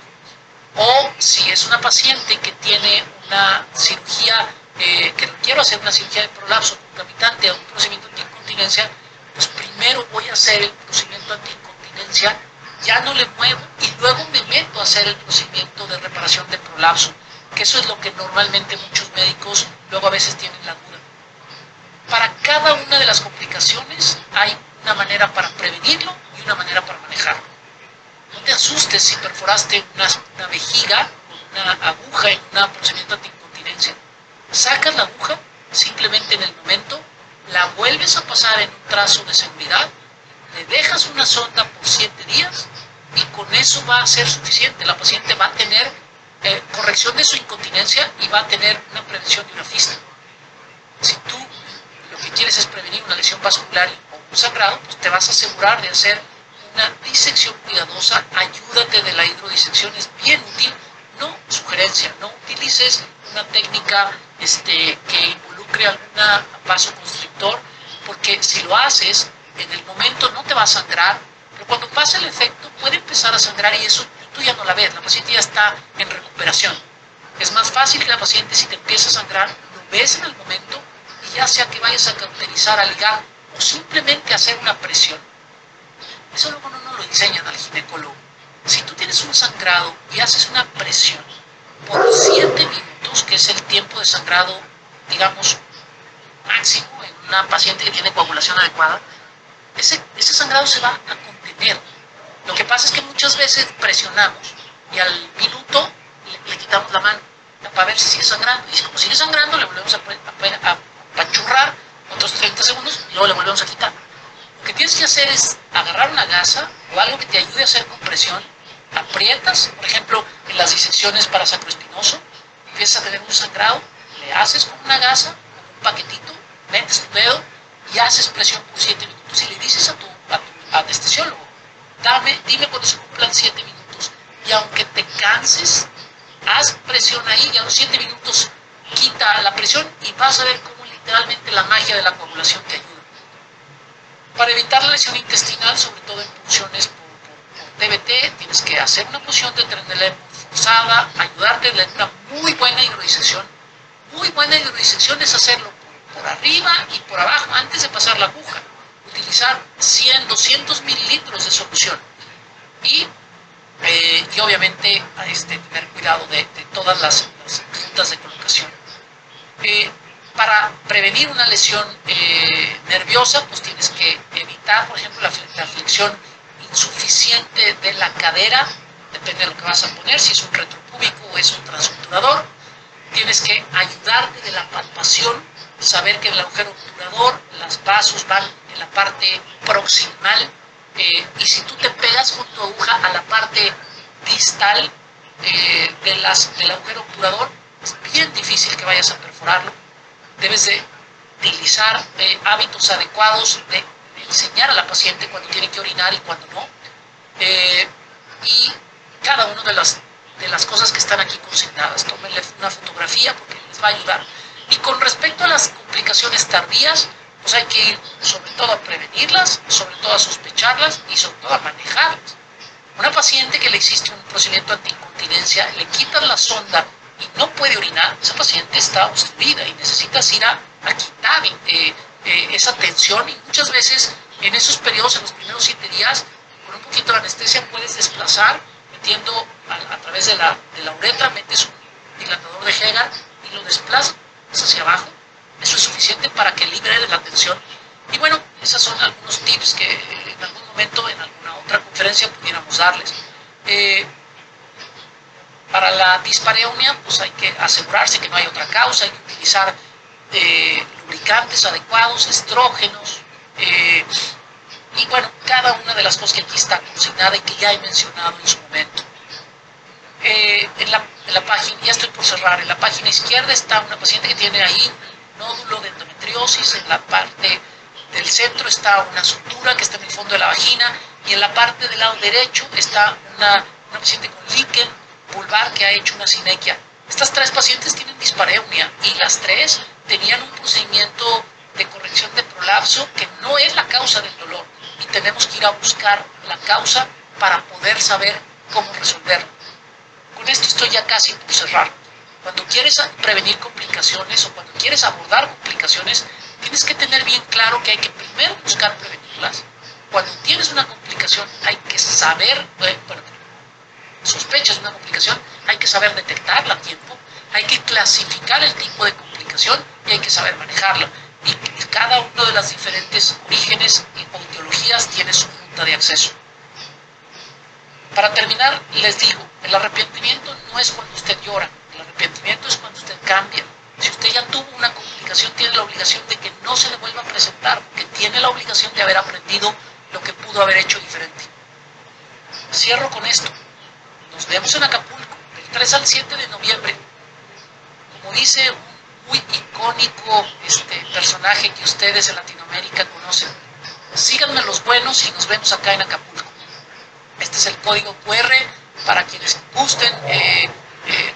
O si es una paciente que tiene una cirugía, que quiero hacer una cirugía de prolapso concomitante a un procedimiento antiincontinencia, pues primero voy a hacer el procedimiento antiincontinencia, ya no le muevo y luego me meto a hacer el procedimiento de reparación de prolapso, que eso es lo que normalmente muchos médicos luego a veces tienen la duda. Para cada una de las complicaciones hay una manera para prevenirlo y una manera para manejarlo. No te asustes si perforaste una vejiga con una aguja en un procedimiento antiincontinencia. Sacas la aguja simplemente en el momento, la vuelves a pasar en un trazo de seguridad, le dejas una sonda por 7 días y con eso va a ser suficiente. La paciente va a tener corrección de su incontinencia y va a tener una prevención de una fístula. Si tú lo que quieres es prevenir una lesión vascular o un sangrado, pues te vas a asegurar de hacer una disección cuidadosa. Ayúdate de la hidrodisección, es bien útil. No, sugerencia, no utilices una técnica que involucre algún vasoconstrictor, porque si lo haces, en el momento no te va a sangrar, pero cuando pasa el efecto puede empezar a sangrar y eso tú ya no la ves, la paciente ya está en recuperación. Es más fácil que la paciente, si te empieza a sangrar, lo ves en el momento y ya sea que vayas a cauterizar, a ligar o simplemente hacer una presión. Eso luego no lo enseñan al ginecólogo. Si tú tienes un sangrado y haces una presión por 7 minutos, que es el tiempo de sangrado, digamos, máximo en una paciente que tiene coagulación adecuada, ese sangrado se va a contener. Lo que pasa es que muchas veces presionamos y al minuto le quitamos la mano para ver si sigue sangrando. Y como sigue sangrando, le volvemos a apachurrar otros 30 segundos y luego le volvemos a quitar. Lo que tienes que hacer es agarrar una gasa o algo que te ayude a hacer compresión, aprietas, por ejemplo, en las disecciones para sacroespinoso, empiezas a tener un sangrado, le haces con una gasa, con un paquetito, metes tu dedo y haces presión por 7 minutos y le dices a tu anestesiólogo, dime cuando se cumplan 7 minutos y aunque te canses, haz presión ahí y a los 7 minutos quita la presión y vas a ver cómo literalmente la magia de la coagulación te ayuda. Para evitar la lesión intestinal, sobre todo en punciones por DVT, tienes que hacer una punción de Trendelenburg forzada, ayudarte a una muy buena hidrodisección. Muy buena hidrodisección es hacerlo por arriba y por abajo antes de pasar la aguja. Utilizar 100, 200 mililitros de solución. Y obviamente tener cuidado de todas las juntas de colocación. Para prevenir una lesión nerviosa, pues tienes que evitar, por ejemplo, la flexión insuficiente de la cadera, depende de lo que vas a poner, si es un retropúbico o es un transuturador. Tienes que ayudarte de la palpación, saber que en el agujero obturador los vasos van en la parte proximal, y si tú te pegas con tu aguja a la parte distal del agujero obturador, es bien difícil que vayas a perforarlo. Debes de utilizar hábitos adecuados de enseñar a la paciente cuando tiene que orinar y cuando no. Y cada una de las cosas que están aquí consignadas, tómenle una fotografía porque les va a ayudar. Y con respecto a las complicaciones tardías, pues hay que ir sobre todo a prevenirlas, sobre todo a sospecharlas y sobre todo a manejarlas. Una paciente que le hiciste un procedimiento antiincontinencia, le quitas la sonda y no puede orinar, esa paciente está obstruida y necesitas ir a quitar esa tensión, y muchas veces en esos periodos, en los primeros 7 días, con un poquito de anestesia puedes desplazar, metiendo a través de la uretra, metes un dilatador de Hegar y lo desplazas hacia abajo. Eso es suficiente para que libre de la tensión. Y bueno, esos son algunos tips que en algún momento, en alguna otra conferencia pudiéramos darles. Para la dispareunia, pues hay que asegurarse que no hay otra causa, hay que utilizar lubricantes adecuados, estrógenos, y bueno, cada una de las cosas que aquí está consignada y que ya he mencionado en su momento. En la página, ya estoy por cerrar, en la página izquierda está una paciente que tiene ahí un nódulo de endometriosis, en la parte del centro está una sutura que está en el fondo de la vagina, y en la parte del lado derecho está una paciente con líquen vulvar que ha hecho una sinequia. Estas 3 pacientes tienen dispareunia y las 3 tenían un procedimiento de corrección de prolapso que no es la causa del dolor, y tenemos que ir a buscar la causa para poder saber cómo resolverlo. Con esto estoy ya casi por cerrar. Cuando quieres prevenir complicaciones o cuando quieres abordar complicaciones, tienes que tener bien claro que hay que primero buscar prevenirlas. Cuando tienes una complicación hay que saber, sospechas de una complicación, hay que saber detectarla a tiempo, hay que clasificar el tipo de complicación y hay que saber manejarla. Y cada uno de los diferentes orígenes y etiologías tiene su punta de acceso. Para terminar, les digo, el arrepentimiento no es cuando usted llora, el arrepentimiento es cuando usted cambia. Si usted ya tuvo una complicación, tiene la obligación de que no se le vuelva a presentar, porque tiene la obligación de haber aprendido lo que pudo haber hecho diferente. Cierro con esto. Nos vemos en Acapulco, del 3 al 7 de noviembre. Como dice un muy icónico personaje que ustedes en Latinoamérica conocen, síganme los buenos y nos vemos acá en Acapulco. Este es el código QR para quienes gusten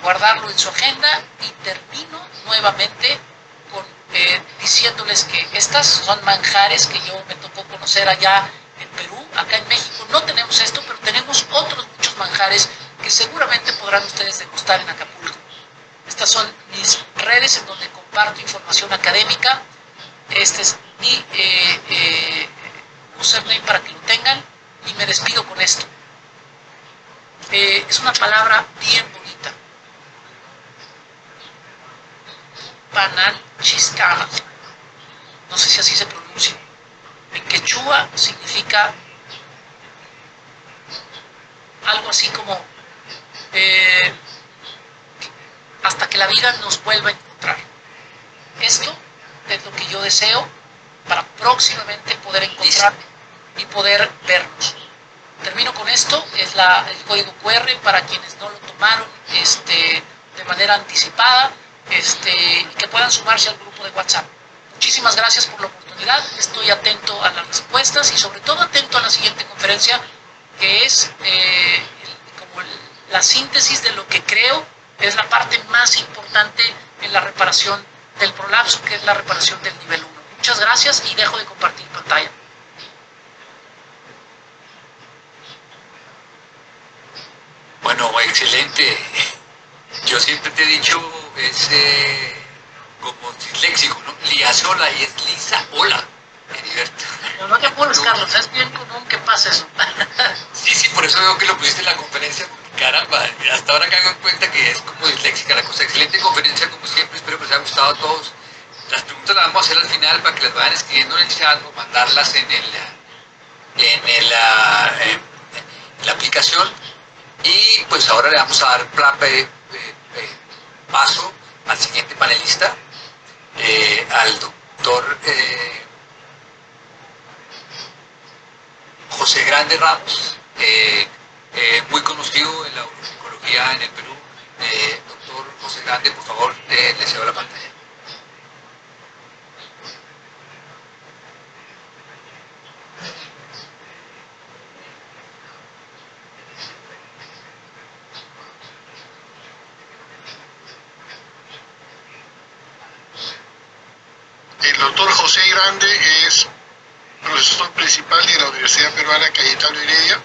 guardarlo en su agenda, y termino nuevamente diciéndoles que estas son manjares que yo me tocó conocer allá en Perú. Acá en México no tenemos esto, pero tenemos otros muchos manjares que seguramente podrán ustedes degustar en Acapulco. Estas son mis redes en donde comparto información académica. Este es mi username para que lo tengan, y me despido con esto. Es una palabra bien bonita. Pananchiscana. No sé si así se pronuncia. En quechua significa algo así como hasta que la vida nos vuelva a encontrar. Esto es lo que yo deseo para próximamente poder encontrar y poder vernos. Termino con esto, es el código QR para quienes no lo tomaron de manera anticipada. y que puedan sumarse al grupo de WhatsApp. Muchísimas gracias por la oportunidad, estoy atento a las respuestas y sobre todo atento a la siguiente conferencia, que es como la síntesis de lo que creo es la parte más importante en la reparación del prolapso, que es la reparación del nivel 1. Muchas gracias y dejo de compartir pantalla. Bueno, excelente. Yo siempre te he dicho, es como disléxico, ¿no? Liazola y es Lisaola, Heriberto. No te apures, Carlos, es bien común que pase eso. Sí, por eso veo que lo pusiste en la conferencia. Caramba, hasta ahora caigo en cuenta que es como disléxica la cosa. Excelente conferencia, como siempre, espero que les haya gustado a todos. Las preguntas las vamos a hacer al final para que las vayan escribiendo en el chat o mandarlas en la aplicación. Y pues ahora le vamos a dar paso al siguiente panelista, al doctor José Grande Ramos, muy conocido en la oncología en el Perú. Doctor José Grande, por favor, le cedo la pantalla. El doctor José Grande es profesor principal de la Universidad Peruana Cayetano Heredia.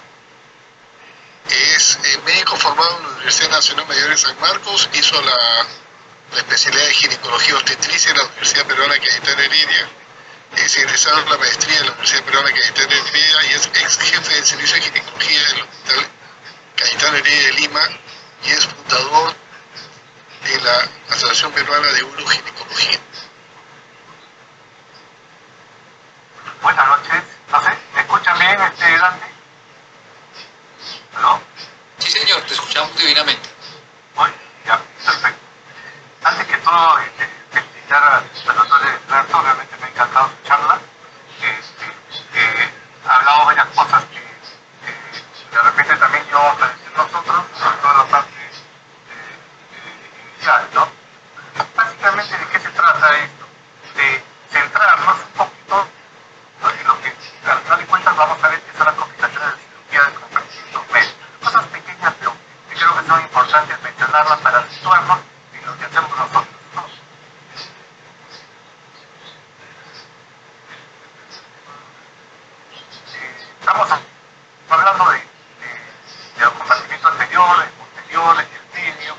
Es médico formado en la Universidad Nacional Mayor de San Marcos, hizo la especialidad de ginecología obstetricia en la Universidad Peruana Cayetano Heredia. Es egresado de la maestría de la Universidad Peruana Cayetano Heredia y es ex jefe del servicio de ginecología del Hospital Cayetano Heredia de Lima y es fundador de la Asociación Peruana de Uroginecología. Buenas noches. No sé, ¿me escuchan bien, Dante? ¿No? Sí, señor, te escuchamos divinamente. Bueno, ya, perfecto. Antes que todo, felicitar al doctor Heriberto, realmente me ha encantado su charla. Ha hablado varias cosas que de repente también íbamos a decir nosotros, sobre todo la parte inicial, ¿no? Básicamente, ¿de qué se trata esto? De centrarnos un poquito en lo que, al final de cuentas, vamos a ver que son las complicaciones de cirugía de compartimientos médicos. Cosas pequeñas, pero que creo que son importantes mencionarlas para situarnos en lo que hacemos nosotros, ¿no? Estamos hablando de los compartimientos anteriores, posteriores, el medio,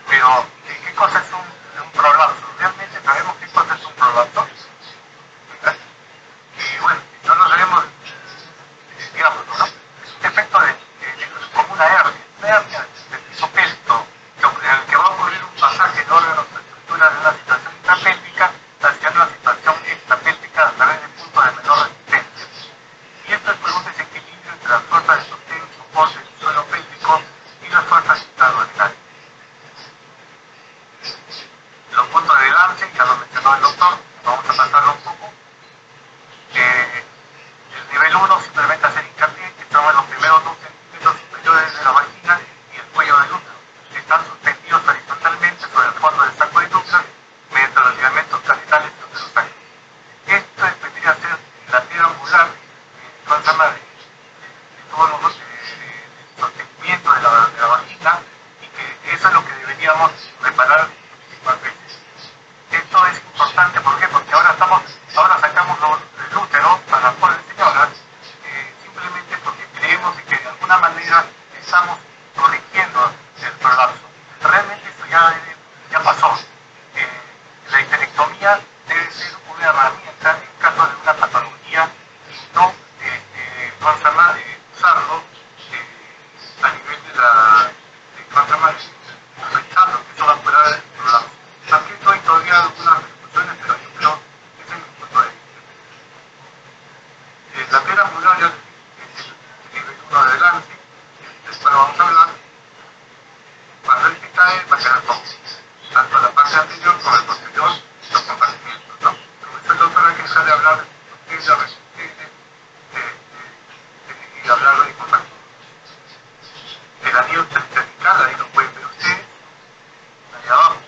pero ¿qué cosa es un prolapso? ¿Realmente sabemos qué cosa es un prolapso? Y bueno, no lo sabemos, digamos, ¿no? Es un efecto como una hernia del piso pélvico, en el que va a ocurrir un pasaje de órganos o estructuras de una situación intrapélvica hacia una situación extrapélvica a través de puntos de menor resistencia. Y esto es por un desequilibrio entre las fuerzas de sostén y soporte del suelo pélvico y las fuerzas intraduodenales. Los puntos de lance, ya lo mencionó el doctor, vamos a pasarlo un poco. El nivel 1 simplemente hacer hincapié que estamos en los primeros 2 centímetros superiores de la vagina y el cuello del útero. Están suspendidos horizontalmente sobre el fondo del saco de Douglas mediante los ligamentos carinales y uterosacros. Esto vendría a ser la piedra angular de todos los sostenimientos de la vagina y que eso es lo que deberíamos reparar muchísimas veces. Esto es importante, ¿por qué? Porque ahora sacamos el útero para poder señoras, simplemente porque creemos que de alguna manera estamos corrigiendo el prolapso. Realmente esto ya pasó. La histerectomía debe ser una herramienta en caso de una patología y no usarlo a nivel de pensando que eso va a curar el prolapso. Aquí estoy todavía en algunas discusiones, pero yo creo que ese es mi punto de vista. La piedra angular es el nivel 1 de adelante, después lo vamos a hablar. Cuando él se cae, va a quedar todo. Tanto la parte anterior como el posterior, los compartimientos, ¿no? Entonces el doctor hay que dejar de hablar de la resistencia y hablar de compartimientos. El anillo cervical, ahí lo pueden ver ustedes, ahí abajo.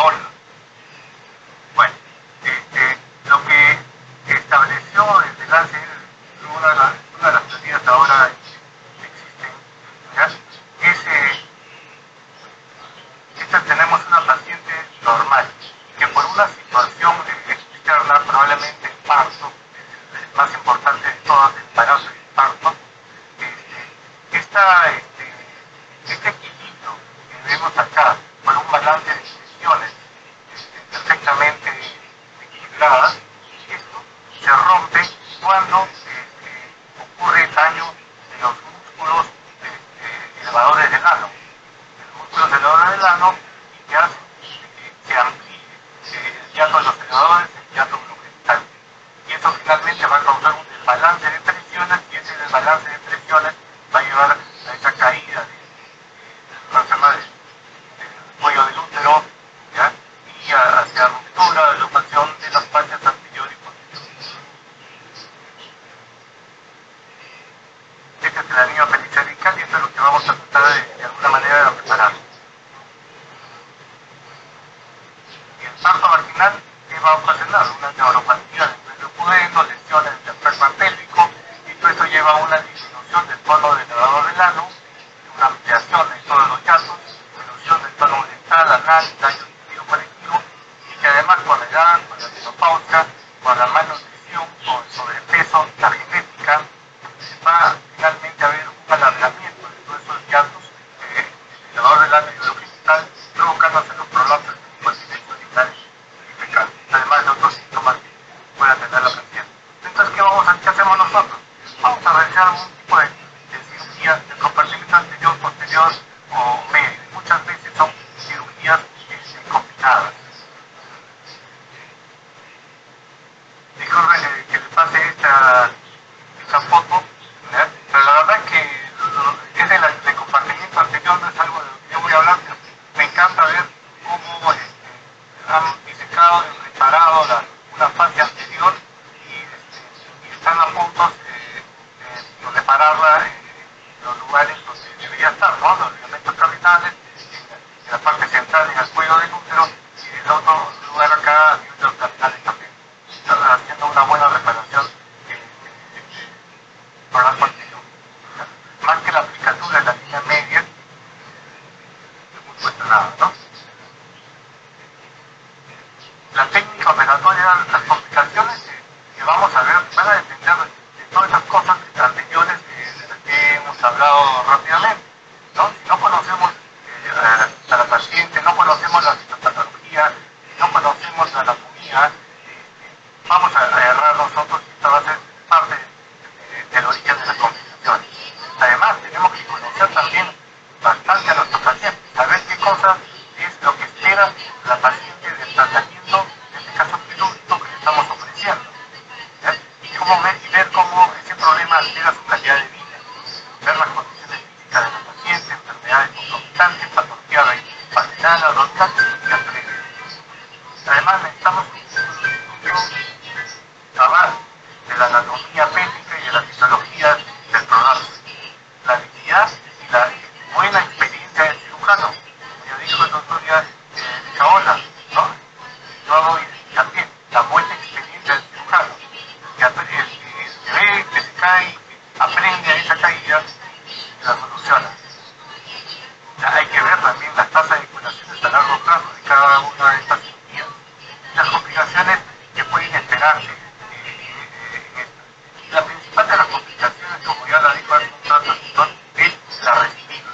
ola. Bueno, lo que estableció el lance, una de las teorías ahora existen, ¿ya? Tenemos una paciente normal que por una situación externa, probablemente el parto, el más importante de todos, el embarazo y el parto, este equilibrio que debemos sacar por un balance de tensiones perfectamente equilibradas, esto se rompe cuando ocurre el daño de los músculos elevadores del ano. Los músculos elevadores del ano y que hacen que se amplíe el hiato de los elevadores, el hiato urogenital. Y eso finalmente va a causar un desbalance de presiones y ese desbalance de presiones va a llevar a esa caída del cuello del útero, ¿ya? Y hacia ruptura, locación de las fascias anterior y posterior. Este es el anillo pericervical y esto es lo que vamos a tratar de alguna manera de reparar. Y el parto vaginal, ¿qué va a ocasionar? Una neuropatía del cuello pudendo, lesiones del diafragma pélvico, y todo esto lleva a una disminución del tono del elevador del ano, una ampliación de todos los yatos, disminución del tono dental, anal, daño digestivo colectivo, y que además con la edad, con la menopausia, con la malnutrición, con el sobrepeso, la genética, va finalmente a haber un alargamiento de todos esos yatos del elevador del ano y urogenital, provocándose los prolapsos de incontinencia urinaria y fecal, además de otros síntomas que pueda tener la paciente. Entonces, ¿qué hacemos nosotros? Vamos a realizar algún tipo de cirugía del compartimento anterior, posterior o medio. Muchas veces son cirugías combinadas. Disculpen que les pase esta foto, ¿verdad? Pero la verdad es que ese del compartimento anterior no es algo de lo que yo voy a hablar, pero me encanta ver cómo han disecado y reparado una fascia anterior y están a punto de repararla en los lugares donde debería estar, ¿no? Los ligamentos cavidales, en la parte central, en el cuello del útero, y en el otro lugar acá, en los abdominales también, haciendo una buena reparación por la parte anterior. Más que la aplicatura en la línea media, es muy cuestionada, ¿no? La técnica operatoria, las complicaciones que vamos a ver van a depender de todas esas cosas anteriores de las que hemos hablado rápidamente, ¿no? Si no conocemos a la paciente, no conocemos la fisiopatología, no conocemos la anatomía, vamos a errar nosotros y esta va a ser parte del origen de las complicaciones. Además, tenemos que conocer también bastante a nuestros pacientes, saber qué cosa es lo que espera la paciente del tratamiento, en este caso quirúrgico, que le estamos ofreciendo, ¿ya? Y ver cómo ese problema altera su calidad de vida, ver las condiciones físicas de la paciente, enfermedades concomitantes, patología vaginal, abdominal y gastritis. Además, necesitamos un estudio cabal de la anatomía pélvica y de la fisiología del prolapso, la habilidad y la buena experiencia del cirujano, como ya dijo el doctor Chaola, ¿no? Yo hago también la buena experiencia del cirujano, que ve, que se cae, aprende a esa caída y la soluciona. Hay que ver también las tasas de curaciones a largo plazo de cada una de estas cirugías, las complicaciones que pueden esperarse en esto. La principal de las complicaciones, como ya la dijo hace un rato, es la recidiva.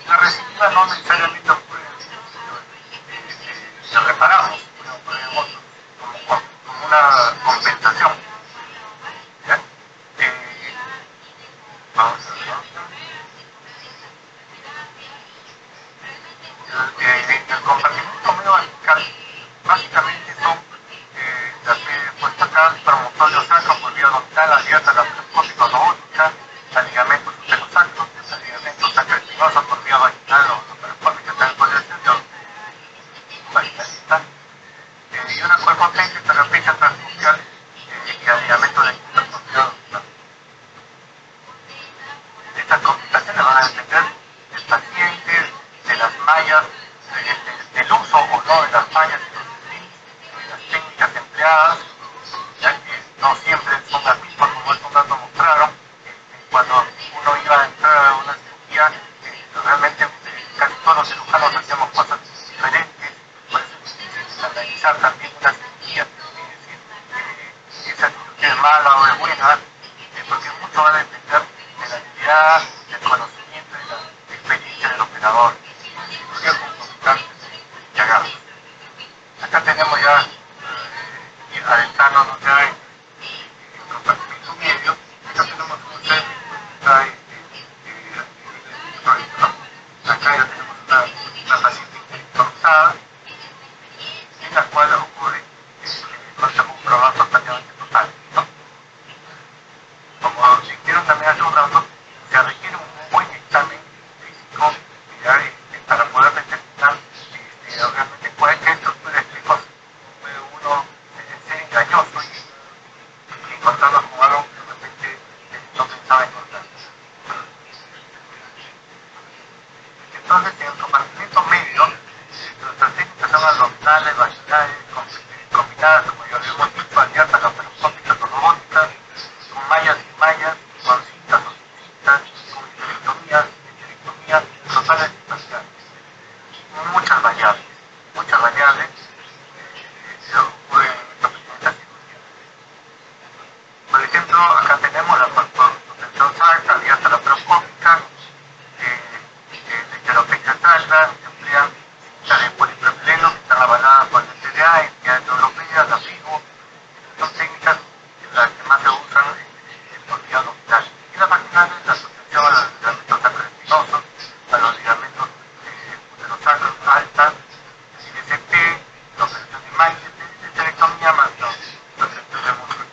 La recidiva no necesariamente ocurre en el sitio, la reparamos, como una compensación. ¿Ya? Vamos a ver. El compartimento medio vertical básicamente son las que he puesto acá, promontorio sacro por vía abdominal, abierta la prescópica robótica, al ligamento superosacro, al ligamento sacroespinoso por vía vaginal o superoscópica también por el exterior vaginalista, y una cuerpo apéndice terapia transnuncial y al ligamento de quinta por vía abdominal. Estas complicaciones van a depender del paciente, de las mallas, del uso o no de las mallas estandarizar también una cirugía, si esa cirugía es mala o es buena, porque mucho va a depender de la habilidad, del conocimiento y la experiencia del operador. Cirugía concomitante y agarros. Acá tenemos ya, adentrándonos ya en compartimiento medio, acá tenemos un set, acá ya tenemos una paciente intelectualizada, en la cual ocurre conocemos un programa totalmente total, ¿no? Como dijeron también hace un rato, se requiere un buen examen físico para poder determinar realmente qué estructura es precoz. Puede uno ser engañoso y encontrarnos con algo que de repente no pensaba encontrar. Entonces, en el compartimento medio, nuestras técnicas son abdominales, vaginales, combinadas, como ya habíamos dicho, abiertas, laparoscópicas o robóticas, con mallas y mallas, con cintas o sin cintas, con histerectomías, totales y parciales. Muchas variables se ocurren en esta cirugía. Por ejemplo, acá tenemos la contención sacra, abierta laparoscópica, la histeropecia sacra, se emplean cintas de polipropileno que están avaladas por la FDA, entidades europeas, la FIGO. Son técnicas las que más se usan en los días hospitales. Y las vaginales, la asociación a los ligamentos sacroespinosos, a los ligamentos uterosacros alta, ISP, la operación de Mayer, de histerectomía más los estudios de músculo.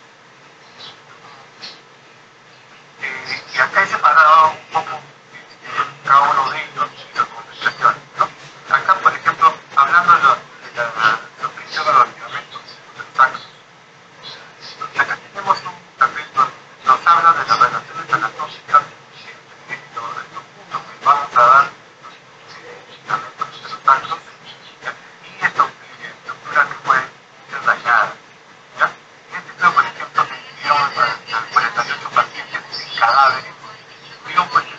Y acá he separado un poco cada uno de ellos y sus complicaciones, ¿no? Acá, por ejemplo, hablando de la suspensión de los ligamentos uterosacros, acá tenemos un papel donde nos habla de las relaciones anatómicas entre los puntos que vamos a dar los ligamentos uterosacros y estructuras que pueden ser dañadas, ¿ya? En este caso, por ejemplo, se dividieron a 48 pacientes en cadáveres, vieron pues que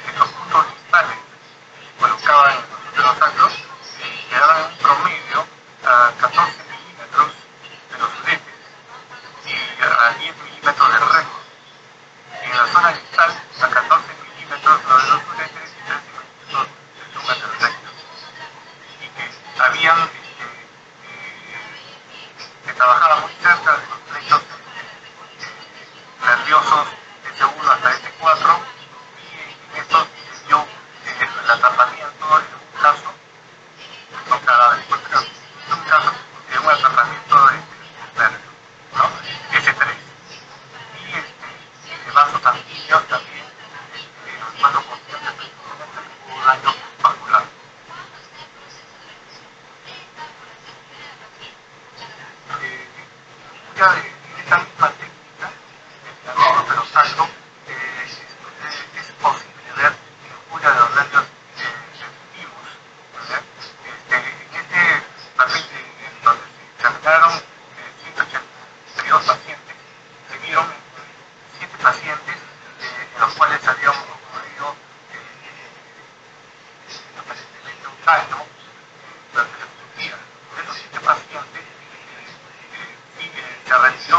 estos puntos distales que colocaban en los uterosacros quedaban en un promedio a 14 milímetros de los uretes y a 10 milímetros del recto. En la zona distal a 14 milímetros de los uretes y 13 milímetros del túnel del recto. Y que habían que trabajaba muy cerca de los plexos nerviosos S1 hasta S4 y en esto se dio el atrapamiento en un caso, no cadáveres, en un caso de un atrapamiento de nervio, ¿no? S3. Y de vasos sanguíneos también, los vasos conscientes principalmente que hubo daño vascular. Ya de esta misma técnica, el ligamento uterosacro, es posible ver injuria de los nervios sensitivos. En este papel donde se examinaron 182 pacientes, se vieron 7 pacientes en los cuales había ocurrido aparentemente un daño durante la cirugía. De esos 7 pacientes, se realizó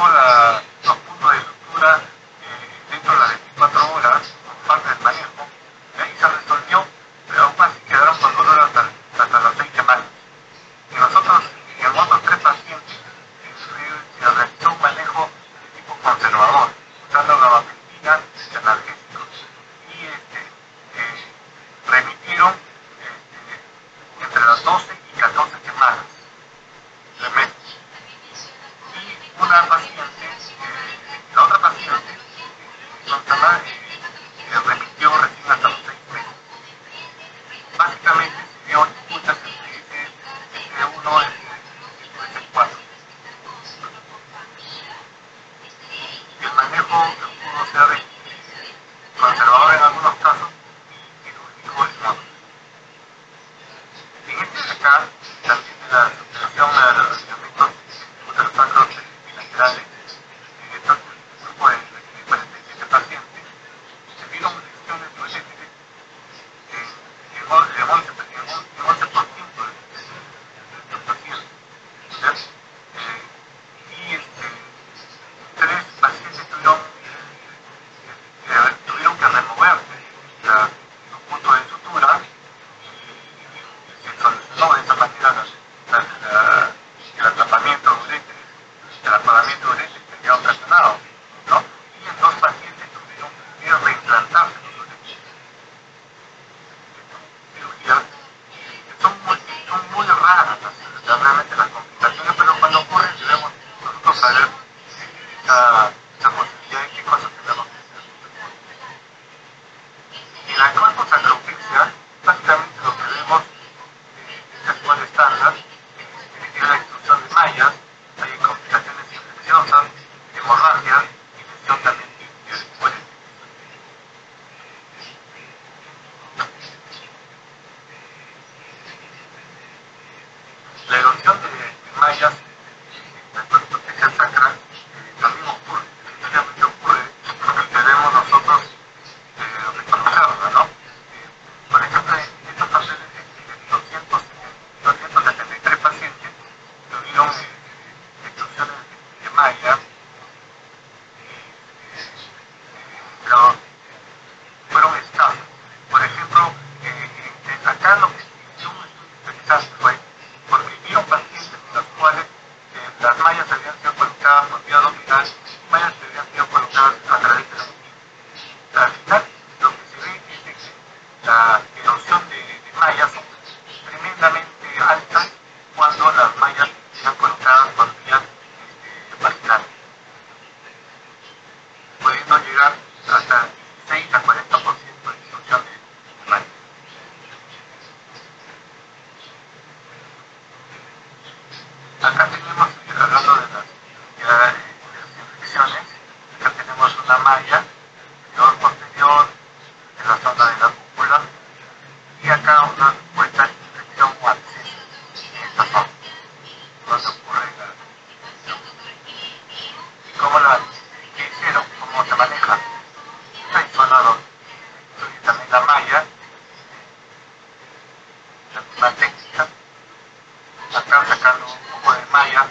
sacando un poco de malla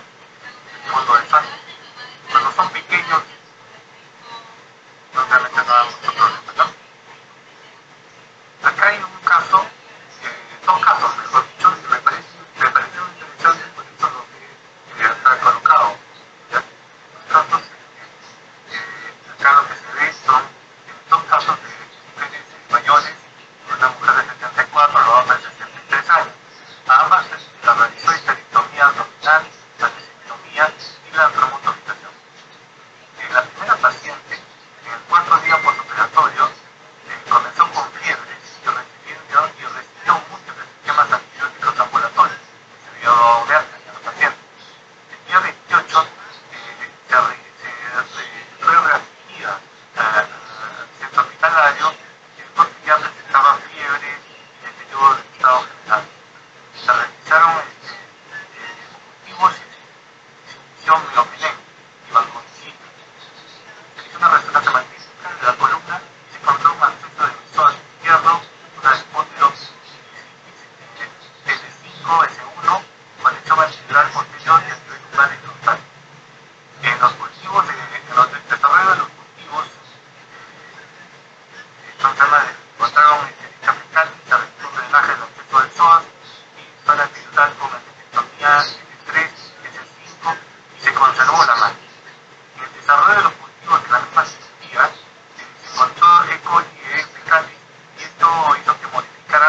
del fondo del sónico. Cuando son pequeños, realmente no da mucho problema, ¿no? Acá hay un caso, dos casos, mejor dicho, que me pareció interesante, por eso lo que está colocado. ¿Ya? Entonces, acá lo que se ve son dos casos de mujeres mayores, una mujer de 74, la otra de 63 años. A ambas se la realizó histerectomía abdominal, la disectomía y la traumotomización. La primera paciente, en 4 días postoperatorio, comenzó con fiebre y recibió múltiples esquemas antibióticos ambulatorios. Se vio de alta en la paciente. El día 28 fue readmitida al centro hospitalario porque ya presentaba fiebre y deterioro del estado general. Se realizaron cultivos y inyección miopenén y vancomicina. Se hizo una resonancia magnética de la columna y se encontró un acceso del psoas izquierdo, una hipótero S5, S1, con lesión vertebral posterior y a nivel lumbar y frontal. En los cultivos, en los desarrollos de los cultivos, encontraron dicha fecal, se realizó un drenaje del acceso del psoas y zona epidural con endectomía S3, S5 y se conservó la mano. En el desarrollo de los cultivos de la misma cirugía se encontró E. coli y E. fecalis y esto hizo que modificara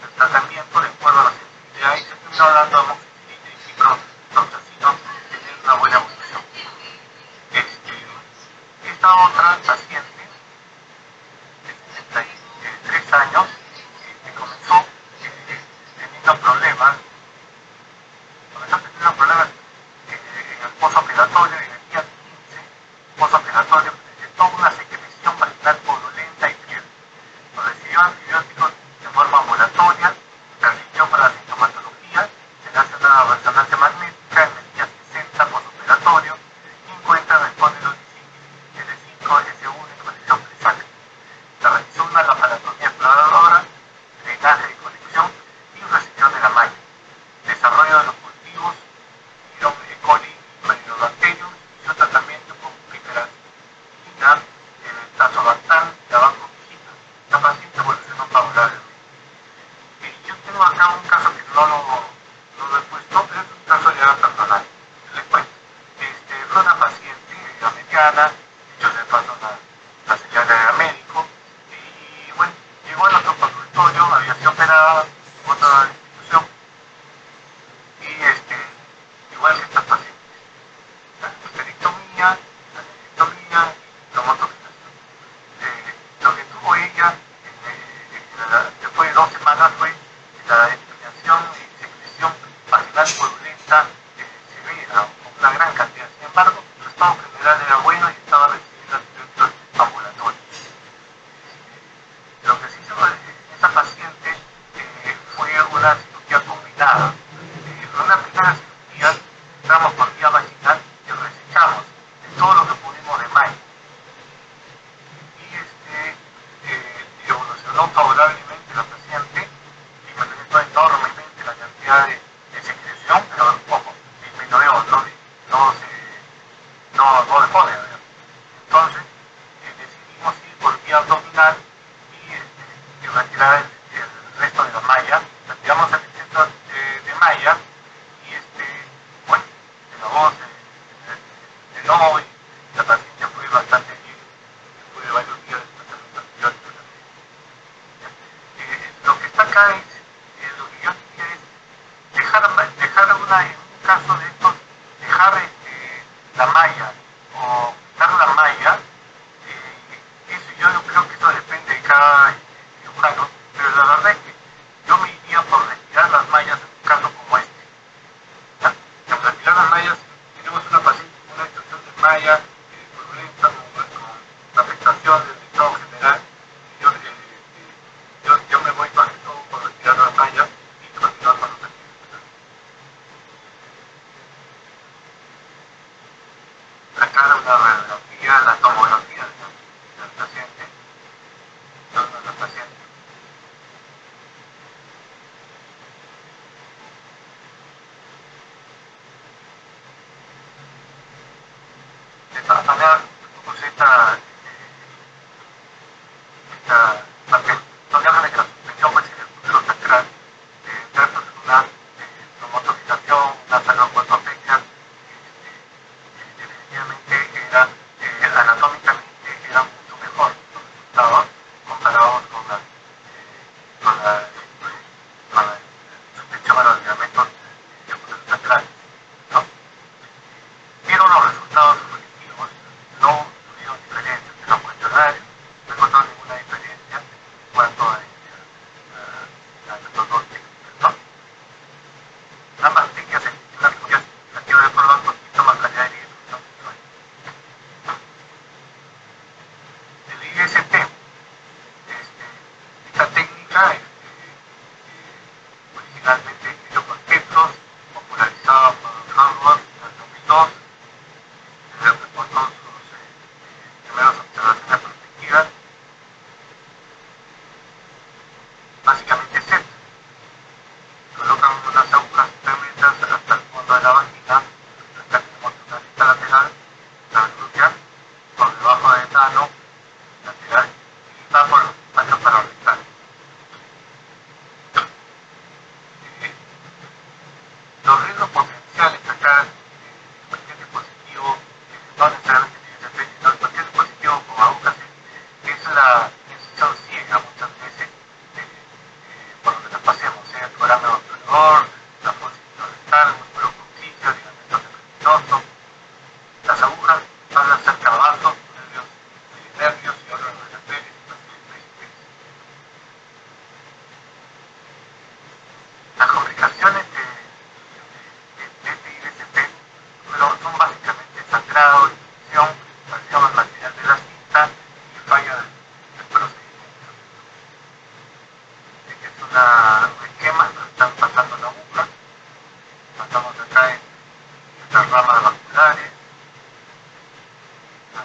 el tratamiento de acuerdo a la sensibilidad y se terminó dando amoxicilina y ciprofloxacino tener una buena evolución. Esta otra paciente de 73 años comenzó teniendo problemas en el postoperatorio y en el día 15 postoperatorio presentó una secreción vaginal purulenta y fiebre. Recibió antibióticos de forma ambulatoria, se asistió para la sintomatología, se le hace una resonancia magnética en el día 60 postoperatorio y encuentra espondilodicitis L5, S1 y conexión presacral. Se realizó una laparotomía exploradora, drenaje y conexión y resección de la malla. Desarrollo de los cultivos, E. coli y Corynebacterium y su tratamiento con piperacillina, tazobactam y la vancomicina. La paciente evolucionó favorablemente. Yo tengo acá un caso que no lo he puesto, pero es un caso ya personal. Les cuento. Fue una paciente americana, dicho de paso la señora era médico, y bueno, llegó a nuestro consultorio, había sido operada en otra institución, y igual que estas pacientes, la histerectomía, y traumotomización. Lo que tuvo ella después de 2 semanas fue la eliminación y secreción vaginal purulenta severa, con una gran cantidad. Sin embargo, su estado general era bueno y estaba recibiendo antibióticos ambulatorios. Lo que se hizo en esa paciente fue una cirugía combinada. En una primera cirugía entramos por vía vaginal y resecamos todo lo que pudimos de maíz. Y evolucionó favorablemente la paciente, disminuyó enormemente la cantidad de secreción, pero poco, disminuyó, no dejó de haber. Entonces, decidimos ir por vía abdominal y retirar el resto de la malla, retiramos el exceso de malla y bueno, de la voz, de nuevo, y la paciente fue bastante bien, después de varios días de tratamiento antibiótico también. Lo que está acá es, lo que yo diría es dejar en un caso de estos, dejar la malla o quitar la malla. Eso yo creo que eso depende de cada cirujano, pero la verdad es que yo me iría por retirar las mallas en un caso como este. ¿Ya? En retirar las mallas, tenemos una paciente con una extracción de malla purulenta con afectación del estado general. Yo me voy más que todo por retirar las mallas y continuar con los antibióticos. Sacar una radiografía, la tomografía del paciente, de la paciente. todas maneras, pues los viajes de suspensión pues, en el futuro central, versus una motorización, una salón ortopedia, definitivamente anatómicamente eran mucho mejor los resultados comparados con la suspensión a los ligamentos centrales, ¿no? Pero los resultados objetivos no tuvieron diferencias en los cuestionarios, no encontró ninguna diferencia en cuanto a los dos técnicas, ¿no? Ambas técnicas en una cirugía significativa de prolongo con síntomas, calidad de vida y función visual. El IST, esta técnica originalmente hecho por Petros, popularizada por Harvard en el 2002, reportó sus primeras observaciones prospectivas, básicamente set. Colocan unas agujas tremendas hasta el fondo de la vagina, acá tenemos una lista lateral, la glútea, por debajo del ano, lateral, y va por los espacios paraorbital. Los riesgos potenciales acá, cualquier dispositivo, no necesariamente tiene que ser, sino cualquier dispositivo con agujas, es la incisión ciega muchas veces, por donde nos pasemos, sea el programa obturador, la fósito dental, músculo coccicio, ligamento epigmentoso. Las agujas van a cerca vasos, nervios y órganos de la piel y principales. Las complicaciones de este IST son básicamente sangrado, infección, presión al material de la cinta y falla del procedimiento. Este es un esquema, nos están pasando la aguja, pasamos acá en estas ramas vasculares,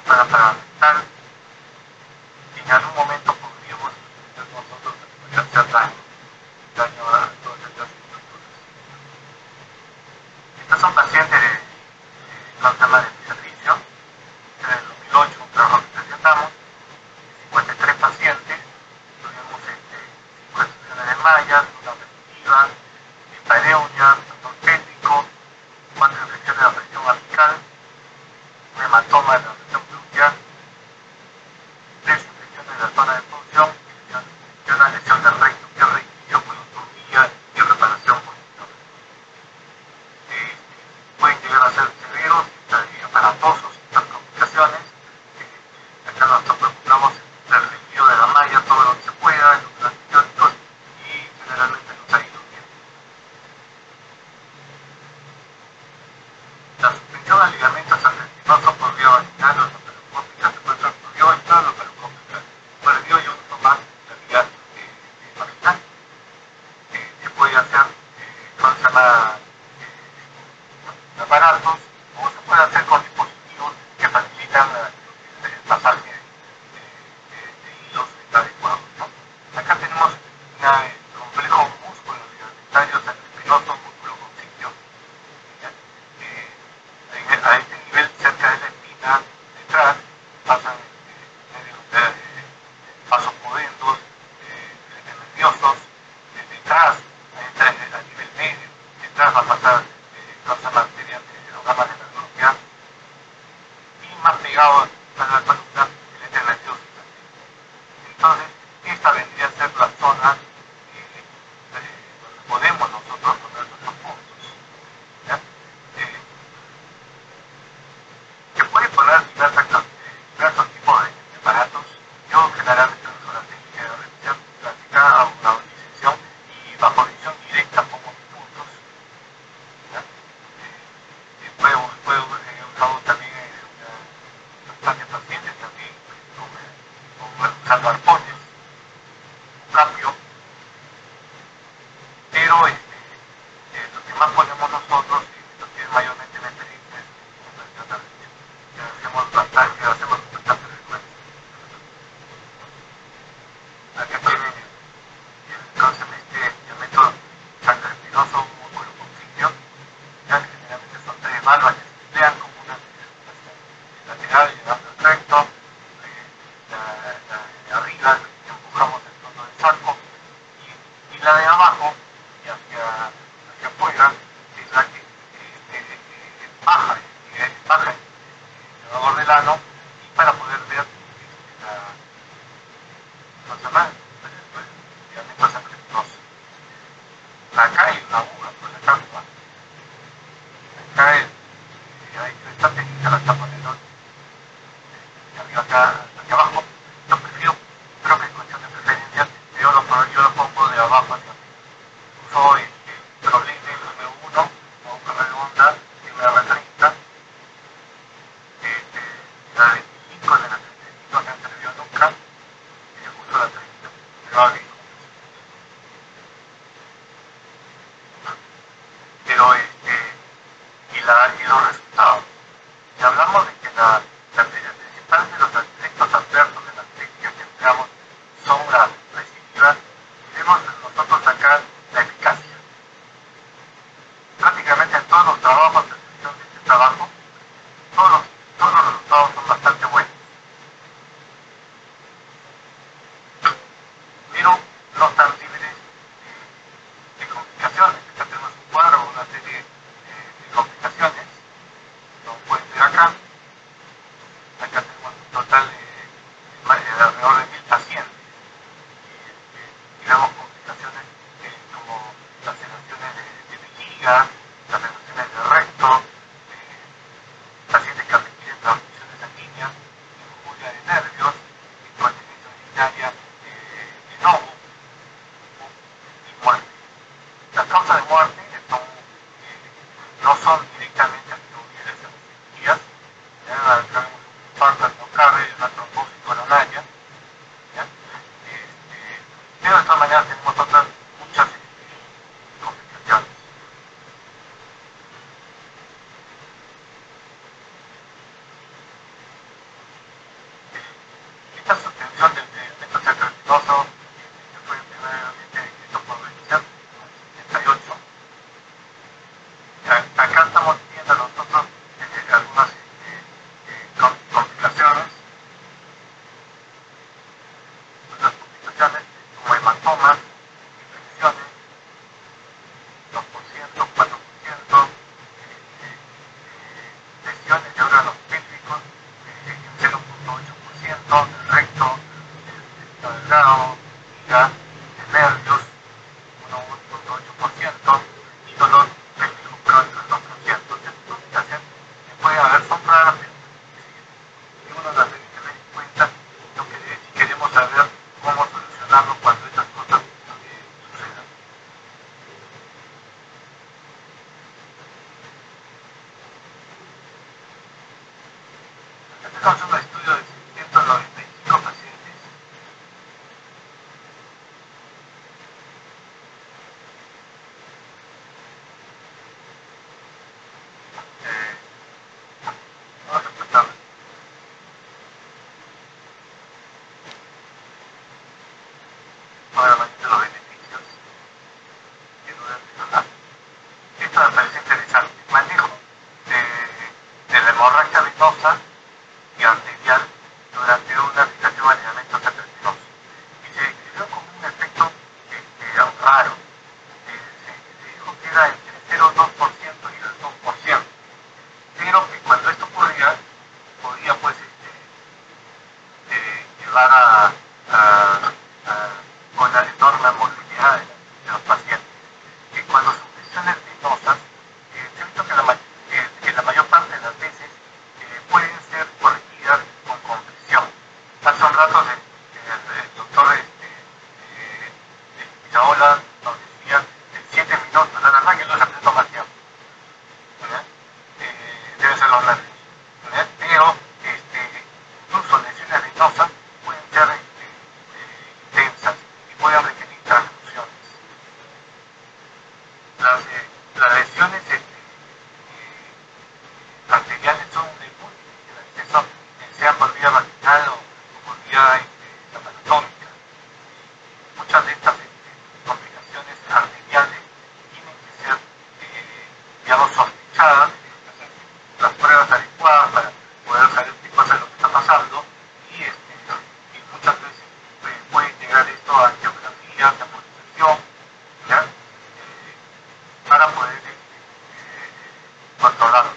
para paradental, y en algún momento podríamos nosotros hacer daño a todas estas estructuras. Estas son pacientes con tema de servicio. En el 2008, un trabajo que presentamos, 53 pacientes, tuvimos 5 excepciones de mallas, una objetiva, pareunia, ortopédico, 4 infecciones de la presión apical, un hematoma de la región glútea, 3 infecciones de la zona de punción y una lesión del recto, que es requirió colostomía y reparación posterior. Pueden llegar a ser severos y aparatosos estas complicaciones. Acá nosotros procuramos el retiro de la malla todo lo que se pueda, los antibióticos, y generalmente nos ha ido bien. La suspensión a ligamentos arteriosos por vía vaginal o laparoscópica se puede hacer por vía vaginal o laparoscópica. Por el vía yo uso más la vía vaginal. Se puede hacer con aparatos, o se puede hacer con dispositivos que facilitan el pasaje de hilos adecuados, ¿no? Acá tenemos un complejo músculo ligamentario espinoso, músculo coccicio. A este nivel, cerca de la espina, detrás, pasan pasos pudendos, nerviosos, detrás, a nivel medio, detrás va a pasar la arteria de los ramas de la glútea, y más pegado a la columna, el ente nervioso también. Entonces, esta vendría a ser la zona donde podemos nosotros poner nuestros puntos, ¿ya? Se puede poner diversos tipos de aparatos. Yo generalmente uso la técnica de revisión clásica, hago una disección y bajo visión directa pongo mis puntos, ¿ya? del ano y para poder ver los demás medicamentos antibióticos. Acá hay una aguja por la cápsula. Acá esta técnica la está poniendo arriba acá abajo. Yo prefiero, creo que es cuestión de preferencia, yo lo pongo de abajo hacia arriba. Uso el Prolene M1 o redonda MR30, la 25 de la 35 que antes vio nunca, uso la 30, me va bien. Pero y los resultados. Si hablamos de que la principal de los efectos adversos de las técnicas que empleamos son la recidiva, debemos nosotros sacar la eficacia. Prácticamente en todos los trabajos, en excepción de este trabajo, todos los resultados son bastante buenos. Pero no están libres de complicaciones. Acá tenemos un cuadro, una serie de complicaciones. Como pueden ver acá tenemos un total de alrededor de 1000 pacientes. Y vemos complicaciones como laceraciones de vejiga, laceraciones de recto, pacientes que requieren transfusiones sanguíneas, injuria de nervios, incontinencia urinaria de novo y muerte. Las causas de muerte no son directamente atribuibles a las cirugías. Tenemos un infarto al miocardio y una trombosis coronaria. Pero de todas maneras tenemos otras muchas complicaciones. Esta suspensión del medicamento cerebrinoso que fue primeramente escrito por Richard en el 78. Acá estamos viendo nosotros algunas complicaciones como hematomas, infecciones, 2%, 4%, lesiones de órganos pélvicos, 0.8%, del recto, del delgado, hígado, de nervios, 1.8%, y dolor pélvico crónico, 2%. Estas complicaciones que pueden haber son raras, pero uno las debe tener en cuenta si queremos saber cómo solucionarlo cuando estas cosas sucedan. Tenemos un estudio de 695 pacientes. Vamos a empezar. Nuevamente los beneficios que no deben mencionar. Esto me parece interesante. Manejo de la hemorragia venosa y arterial durante una aplicación de alimentos cerebrinosos. Y se describió como un efecto raro. Se dijo que era entre el 0,2% y el 2%. Pero que cuando esto ocurría, podía pues llevar a una enorme morbilidad de los pacientes. Que cuando son lesiones venosas, se ha visto que la mayor parte de las veces pueden ser corregidas con compresión. Hace un rato el doctor Pizaola nos decía 7 minutos, la verdad que no se presentó más tiempo. Deben ser los nervios. Pero incluso lesiones venosas pueden ser intensas y pueden requerir transfusiones. Las lesiones arteriales son de muy difícil acceso, sea por vía vaginal o por vía anatómica. Muchas de estas complicaciones arteriales tienen que ser, digamos, sospechadas, las pruebas adecuadas para poder saber qué cosa es lo que está pasando y muchas veces puede llegar esto a angiografías, a embolización, ¿ya? Para poder controlarlas.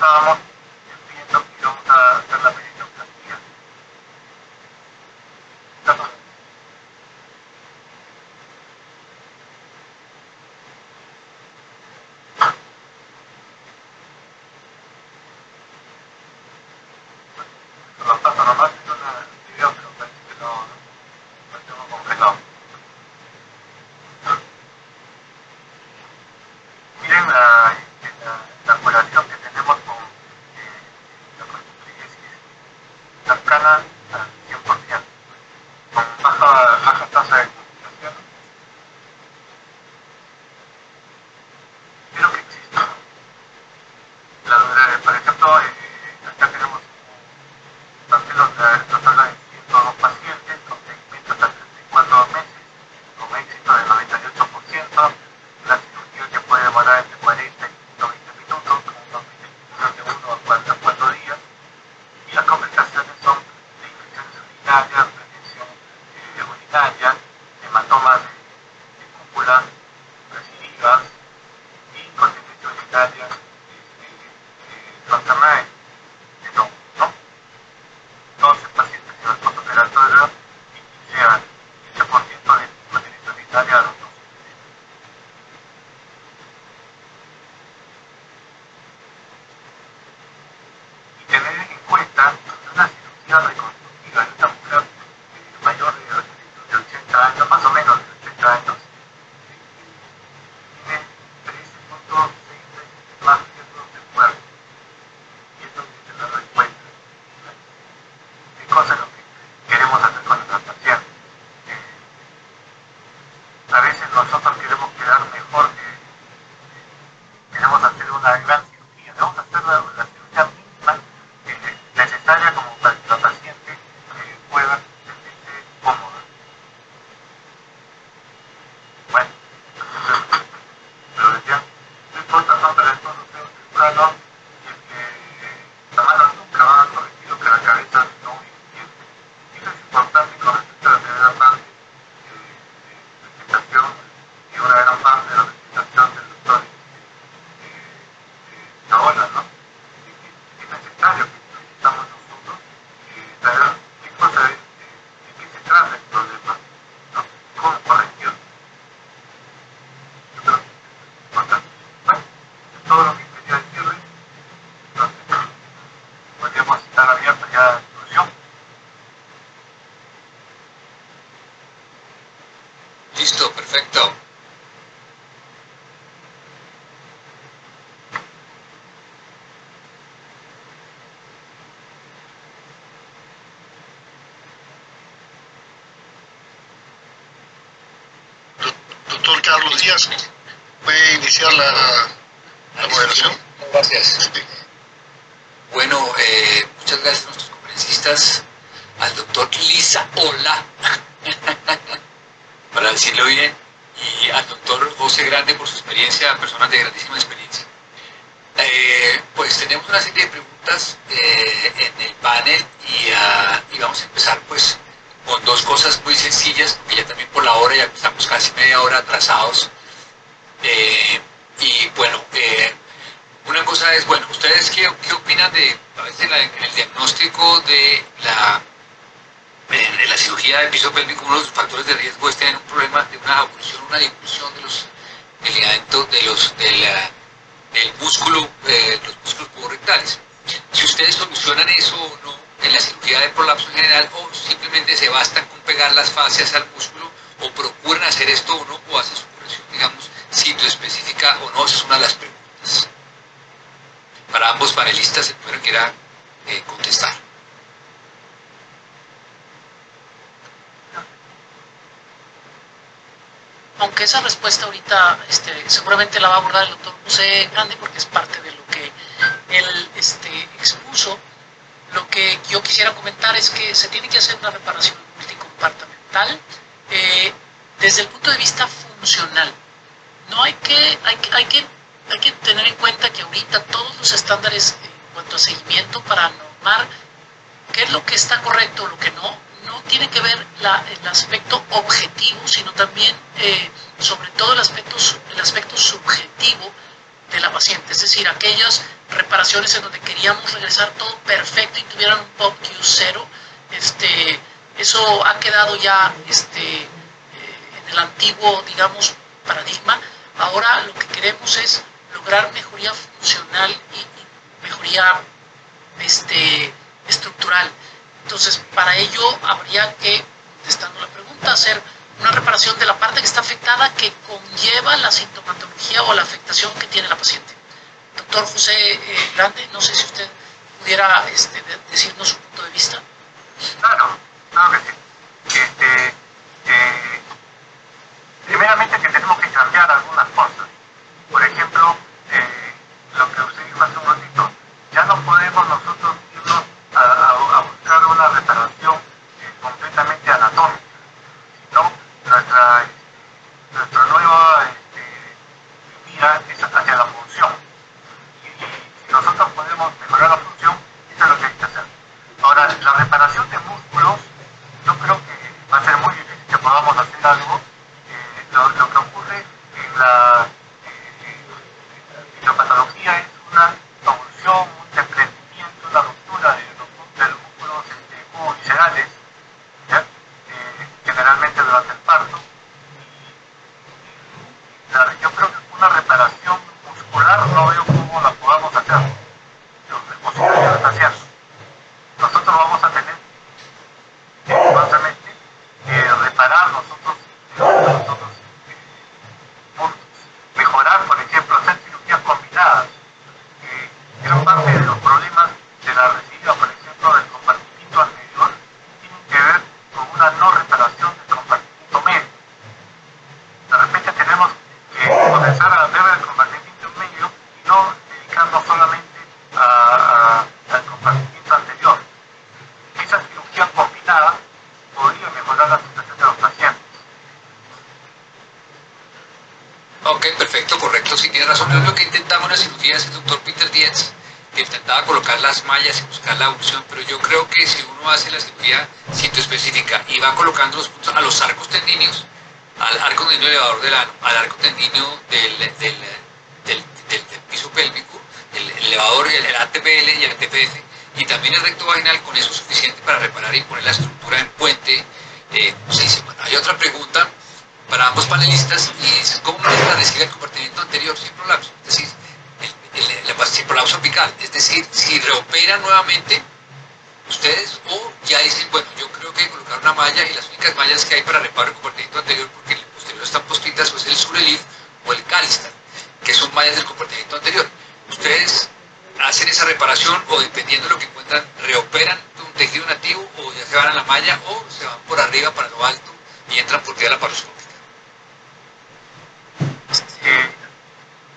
estábamos pidiendo que íbamos a hacer la perineoplastia. Lo paso nomás en un video, pero parece que no lo tengo congelado. Miren la correlación que tenemos con la conjuntivitis cercana al 100%, con baja tasa de complicación. Pero que existe. Por ejemplo, acá tenemos también nos habla de 102 pacientes con seguimiento hasta 34 meses, con éxito del 98%, la cirugía que puede demorar entre 40 y 120 minutos, con unos beneficios de 1 a 4 días, y las complicaciones son de infecciones urinarias, retención urinaria, hematomas de cúpula, recidivas, incontinencia urinaria, transdermal, ¿no? Todos los pacientes que van postoperatorio y sea 15% de incontinencia urinaria a los 12 meses. Y tener en cuenta una cirugía reconstructiva en una mujer mayor de 80 años, más o menos de 80 años, tiene 13.6 veces más riesgos de muerte. Y esto hay que tenerlo en cuenta. ¿Qué cosa es lo que queremos hacer con nuestros pacientes? A veces nosotros queremos quedar mejor, queremos hacer una gran cirugía, debemos hacer la cirugía mínima necesaria como para que la paciente pueda sentirse cómoda. Bueno, lo decía, no importa dónde le tono sea temprano, las manos nunca van a corregir lo que la cabeza no entiende. Y eso es importante con respecto a la primera parte de presentación y una gran parte de la presentación del doctor Taola, ¿no? Es necesario que necesitamos nosotros saber qué cosa es, de qué se trata el problema, ¿no? Cómo corregirlo. Yo creo que es importante. Bueno, todo lo que quería decirles, entonces podríamos estar abiertos ya a la discusión. Listo, perfecto. Doctor Carlos Díaz, ¿puede iniciar la moderación? Gracias. Bueno, muchas gracias a nuestros conferencistas, al doctor Lisa Ola, para decirlo bien, y al doctor José Grande por su experiencia, personas de grandísima experiencia. Pues tenemos una serie de preguntas en el panel y vamos a empezar pues con dos cosas muy sencillas, porque ya también por la hora ya estamos casi media hora atrasados. Y bueno, una cosa es, bueno, ¿ustedes qué opinan de a veces en el diagnóstico de la cirugía de piso pélvico? Uno de los factores de riesgo es tener un problema de una abulsión, una disfunción de los ligamentos del músculo, los músculos puborectales. Si ustedes solucionan eso o no en la cirugía de prolapso en general, o simplemente se bastan con pegar las fascias al músculo, o procuran hacer esto o no, o hacen su corrección, digamos, sitio específica o no, esa es una de las preguntas. Para ambos panelistas, el primero que quiera contestar. Aunque esa respuesta ahorita seguramente la va a abordar el doctor José Grande porque es parte de lo que él expuso, lo que yo quisiera comentar es que se tiene que hacer una reparación multicompartimental desde el punto de vista funcional. No hay que tener en cuenta que ahorita todos los estándares en cuanto a seguimiento para normar qué es lo que está correcto o lo que no tiene que ver el aspecto objetivo, sino también sobre todo el aspecto subjetivo de la paciente, es decir, aquellos reparaciones en donde queríamos regresar todo perfecto y tuvieran un POP Q0. Eso ha quedado ya en el antiguo, digamos, paradigma. Ahora lo que queremos es lograr mejoría funcional y mejoría estructural. Entonces, para ello habría que, contestando la pregunta, hacer una reparación de la parte que está afectada que conlleva la sintomatología o la afectación que tiene la paciente. Doctor José Grande, no sé si usted pudiera decirnos su punto de vista. Claro que sí. Primeramente que tenemos que cambiar algunas cosas. Por ejemplo, lo que usted dijo hace un ratito, ya no podemos nosotros irnos a buscar una reparación completamente anatómica, sino nuestra nueva mira es hacia la función. Y si nosotros podemos mejorar la función, eso es lo que hay que hacer. Ahora, la reparación de músculos, yo creo que va a ser muy difícil que podamos hacer algo. Lo que ocurre en la fisiopatología es una convulsión, un desprendimiento, una ruptura de los músculos viscerales, ¿ya? Generalmente durante el parto. Yo creo que una reparación muscular no veo cómo la podamos hacer. Es posible que lo está haciendo. Nosotros vamos a tener constantemente reparar nosotros mejorar, por ejemplo, hacer cirugías combinadas. Gran parte de los problemas de la recidiva, por ejemplo, del compartimiento anterior, tienen que ver con una no reparación del compartimiento medio. De repente tenemos que comenzar a ver el compartimiento medio y no dedicarnos solamente al compartimiento anterior. Esa cirugía combinada podría mejorar la situación de los pacientes. Ok, perfecto, correcto, sí tiene razón. Yo lo que intentamos en la cirugía es el doctor Peter Dietz, que intentaba colocar las mallas y buscar la evolución, pero yo creo que si uno hace la cirugía específica y va colocando los puntos a los arcos tendíneos, al arco tendíneo elevador del ano, al arco tendíneo del piso pélvico, el elevador, el ATPL y el ATPF, y también el recto vaginal, con eso es suficiente para reparar y poner la estructura en puente. Sí, bueno, hay otra pregunta para ambos panelistas y es cómo se recibe el compartimiento anterior sin prolapso, es decir, sin prolapso apical, es decir, si reoperan nuevamente ustedes o ya dicen, bueno, yo creo que colocar una malla y las únicas mallas que hay para reparar el compartimiento anterior, porque en el posterior están postitas, pues el Surelif o el Calistar, que son mallas del compartimiento anterior. Ustedes hacen esa reparación o dependiendo de lo que encuentran, reoperan un tejido nativo o ya se van a la malla o se van por arriba para lo alto y entran por vía laparoscópica.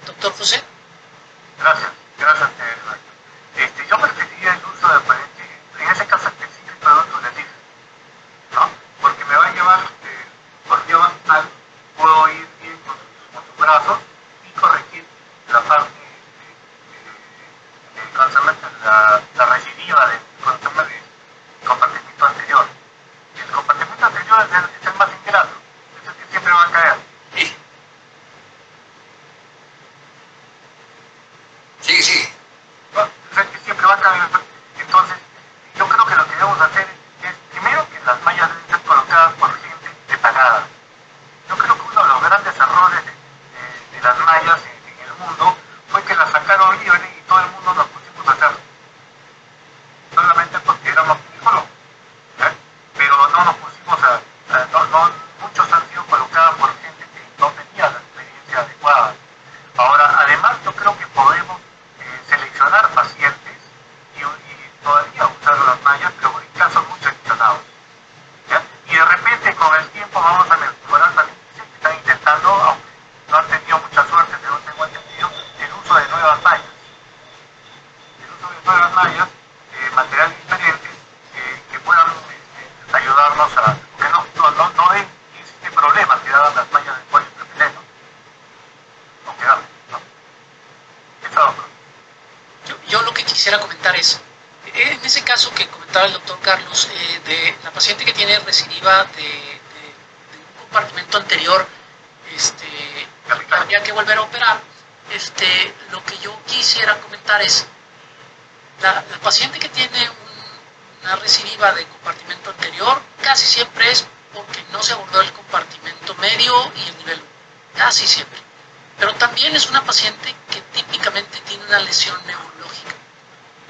Doctor José. Gracias. Yo preferiría el uso de en ese caso específico de un Surelif, ¿no? Porque me va a llevar, por vía vaginal, puedo ir bien con sus brazos y corregir la parte la recidiva del compartimiento anterior. El compartimiento anterior es el más ingrato, es el que siempre va a caer. Sí. No, es el que siempre va a caer. Entonces, yo creo que lo que debemos hacer es, primero, que las mallas deben ser colocadas por gente preparada. Yo creo que uno de los grandes errores de las mallas en el mundo fue que las sacaron libres y todo el mundo nos pusimos a hacerlo. Solamente porque éramos ginecólogos. Pero no nos pusimos muchos han sido colocadas por gente que no tenía la experiencia adecuada. Ahora, además, yo creo que podemos seleccionar pacientes y todavía usar las mallas, pero en casos muy seleccionados. ¿Ya? Y de repente, con el tiempo, vamos a mejorar también que están intentando, aunque no han tenido mucha suerte, pero tengo entendido, el uso de nuevas mallas. El uso de nuevas mallas, materiales diferentes, que puedan ayudarnos a que no den este problema que daban las mallas del polipropileno. No quedaban, ¿no? Yo lo que quisiera comentar es, en ese caso que comentaba el doctor Carlos, de la paciente que tiene recidiva de un compartimento anterior, habría que volver a operar. lo que yo quisiera comentar es, la paciente que tiene una recidiva de compartimento anterior casi siempre es porque no se abordó el compartimento medio y el nivel 1, casi siempre. Pero también es una paciente que típicamente tiene una lesión neurológica.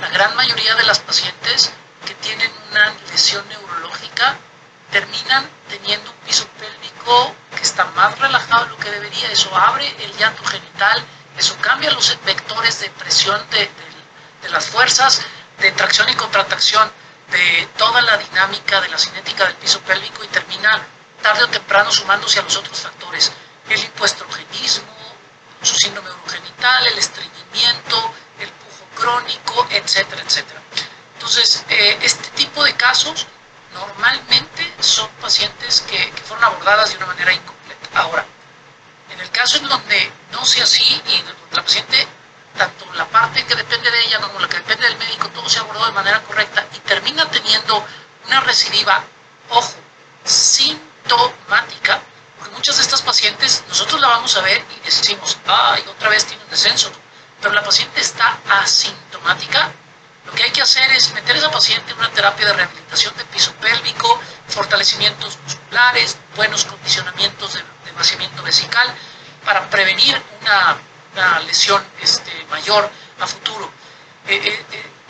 La gran mayoría de las pacientes que tienen una lesión neurológica terminan teniendo un piso pélvico que está más relajado de lo que debería. Eso abre el hiato genital, eso cambia los vectores de presión de las fuerzas, de tracción y contracción, de toda la dinámica de la cinética del piso pélvico, y termina tarde o temprano sumándose a los otros factores: el hipoestrogenismo, su síndrome urogenital, el estreñimiento, el pujo crónico, etcétera, etcétera. Entonces, este tipo de casos normalmente son pacientes que fueron abordadas de una manera incompleta. Ahora, en el caso en donde no sea así y donde la paciente, tanto la parte que depende de ella como la que depende del médico, todo se abordó de manera correcta y termina teniendo una recidiva, ojo, sintomática, porque muchas de estas pacientes nosotros la vamos a ver y decimos, ay, otra vez tiene un descenso, pero la paciente está asintomática. Lo que hay que hacer es meter a esa paciente en una terapia de rehabilitación de piso pélvico, fortalecimientos musculares, buenos condicionamientos de vaciamiento vesical para prevenir una lesión mayor a futuro.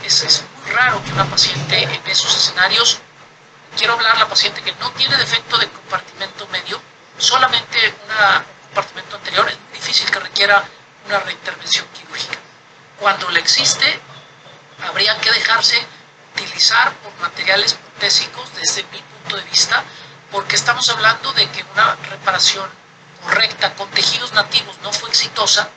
Es muy raro que una paciente en esos escenarios, quiero hablar la paciente que no tiene defecto de compartimento medio, solamente un compartimento anterior, es muy difícil que requiera una reintervención quirúrgica. Cuando le existe, habría que dejarse utilizar por materiales protésicos desde mi punto de vista, porque estamos hablando de que una reparación correcta con tejidos nativos no fue exitosa,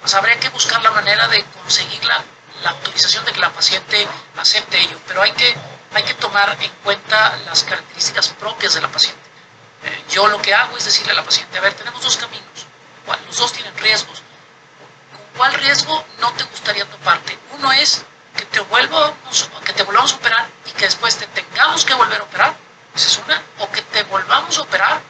pues habría que buscar la manera de conseguir la autorización de que la paciente acepte ello, pero hay que tomar en cuenta las características propias de la paciente. Yo lo que hago es decirle a la paciente, a ver, tenemos dos caminos, los dos tienen riesgos. ¿Con cuál riesgo no te gustaría toparte? Uno es que te volvamos a operar y que después te tengamos que volver a operar, esa es una, o que te volvamos a operar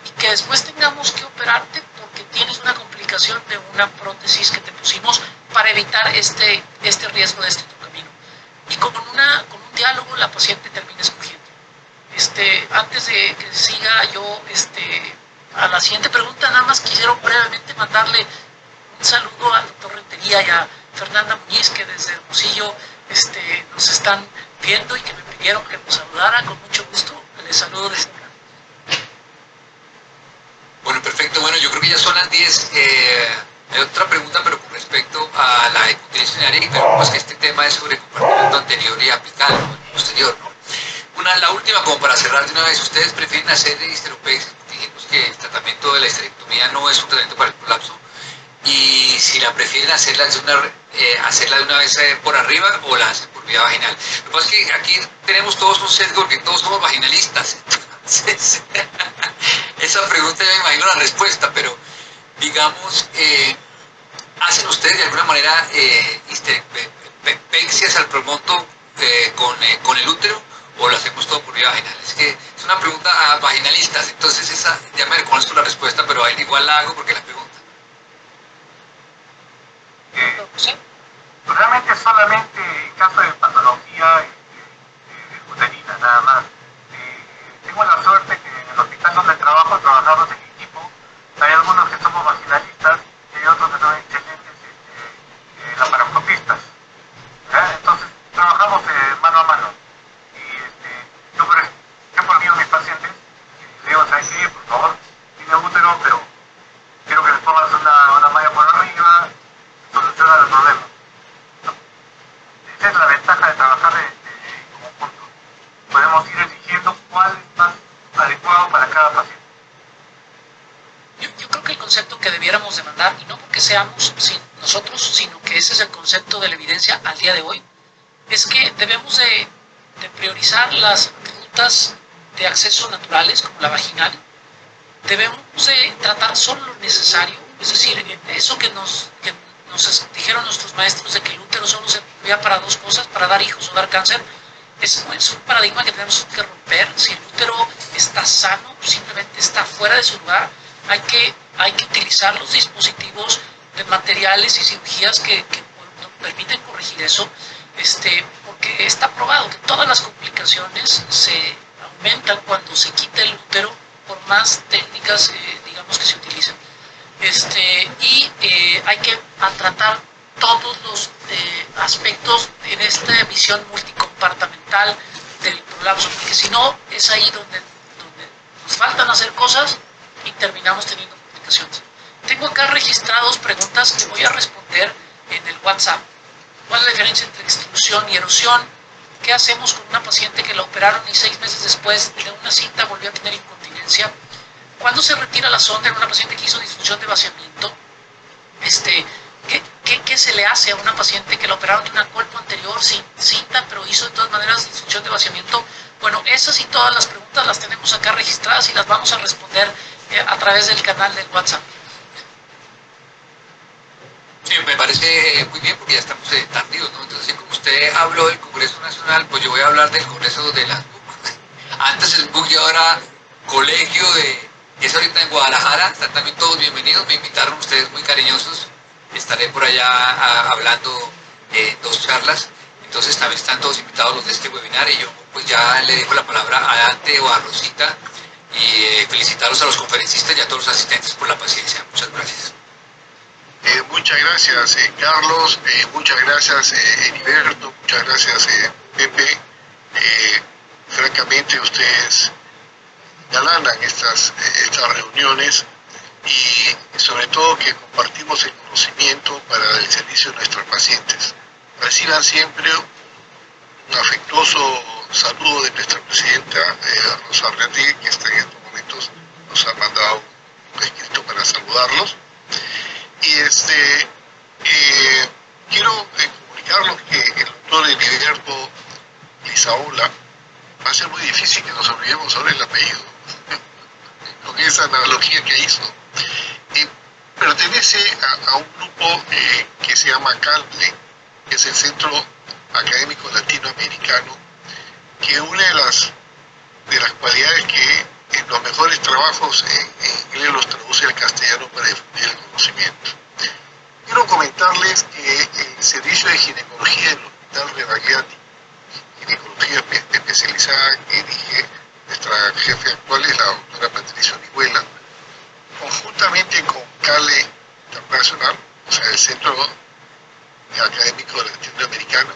y que después tengamos que operarte porque tienes una complicación de una prótesis que te pusimos para evitar este riesgo de este tu camino. Y con un diálogo la paciente termina escogiendo. Antes de que siga yo a la siguiente pregunta, nada más quisiera brevemente mandarle un saludo al doctor Rentería y a Fernanda Muñiz, que desde Hermosillo nos están viendo y que me pidieron que nos saludara. Con mucho gusto, les saludo desde acá. Bueno, perfecto. Bueno, yo creo que ya son las 10. Hay otra pregunta, pero con respecto a la incontinencia urinaria, y pues que este tema es sobre compartimento anterior y aplicado, ¿no? Posterior, ¿no? La última, como para cerrar de una vez, ¿ustedes prefieren hacer histeropedia? Dijimos que el tratamiento de la histerectomía no es un tratamiento para el colapso, y si la prefieren hacerla de una vez por arriba o la hacen por vía vaginal. Lo que pasa es que aquí tenemos todos un sesgo porque todos somos vaginalistas. Entonces, esa pregunta ya me imagino la respuesta, pero digamos, ¿hacen ustedes de alguna manera histerectomías al promonto con el útero o lo hacemos todo por vía vaginal? Es que es una pregunta a vaginalistas, entonces esa ya me reconozco la respuesta, pero ahí igual la hago porque la pregunta. Realmente solamente en caso de patología uterina, nada más. Tengo la suerte que en el hospital donde trabajamos en equipo. Hay algunos que somos vaginalistas y hay otros que son excelentes laparoscopistas. Entonces trabajamos mano a mano. Y yo por ejemplo a mis pacientes les digo, ¿sabes qué? Por favor, tiene útero, pero quiero que les pongas una malla por arriba, soluciona el problema. Esa es la ventaja de trabajar en conjunto. Podemos ir eligiendo cuál es más adecuado para cada paciente. Yo creo que el concepto que debiéramos demandar, y no porque seamos nosotros, sino que ese es el concepto de la evidencia al día de hoy, es que debemos de priorizar las rutas de acceso naturales, como la vaginal. Debemos de tratar solo lo necesario, es decir, eso que nos dijeron nuestros maestros de que el útero solo se servía para dos cosas, para dar hijos o dar cáncer. Es un paradigma que tenemos que romper. Si el útero está sano, simplemente está fuera de su lugar, hay que utilizar los dispositivos de materiales y cirugías que nos permiten corregir eso, porque está probado que todas las complicaciones se aumentan cuando se quita el útero, por más técnicas, digamos, que se utilicen. Hay que tratar todos los aspectos en esta visión multicompartamental del prolapso, porque si no, es ahí donde nos faltan hacer cosas y terminamos teniendo complicaciones. Tengo acá registrados preguntas que voy a responder en el WhatsApp. ¿Cuál es la diferencia entre extrusión y erosión? ¿Qué hacemos con una paciente que la operaron y 6 meses después de una cita volvió a tener incontinencia? ¿Cuándo se retira la sonda en una paciente que hizo disfunción de vaciamiento? ¿Qué se le hace a una paciente que la operaron de una colpo anterior sin cinta, pero hizo de todas maneras disfunción de vaciamiento? Bueno, esas y todas las preguntas las tenemos acá registradas y las vamos a responder a través del canal del WhatsApp. Sí, me parece muy bien porque ya estamos tardidos, ¿no? Entonces, como usted habló del Congreso Nacional, pues yo voy a hablar del Congreso de las BUC. Antes el BUC y ahora Colegio es ahorita en Guadalajara, están también todos bienvenidos, me invitaron ustedes muy cariñosos, estaré por allá hablando 2 charlas, entonces también están todos invitados los de este webinar y yo pues ya le dejo la palabra a Dante o a Rosita y felicitarlos a los conferencistas y a todos los asistentes por la paciencia. Muchas gracias. Muchas gracias, Carlos, muchas gracias, Heriberto, muchas gracias, Pepe. Francamente, ustedes galanan estas reuniones y sobre todo que compartimos el conocimiento para el servicio de nuestros pacientes. Reciban siempre un afectuoso saludo de nuestra presidenta Rosa Reati, que está en estos momentos, nos ha mandado un escrito para saludarlos. Y quiero comunicarles que el doctor Heriberto Lizaola, va a ser muy difícil que nos olvidemos sobre el apellido, con esa analogía que hizo. Pertenece a un grupo que se llama CALDE, que es el Centro Académico Latinoamericano, que una de las cualidades que en los mejores trabajos en inglés los traduce al castellano para difundir el conocimiento. Quiero comentarles que el servicio de ginecología del Hospital Rebagliati, ginecología especializada que dirige nuestra jefe actual, es la doctora Patricia Orihuela, conjuntamente con CALE Internacional, o sea, el Centro Académico Latinoamericano,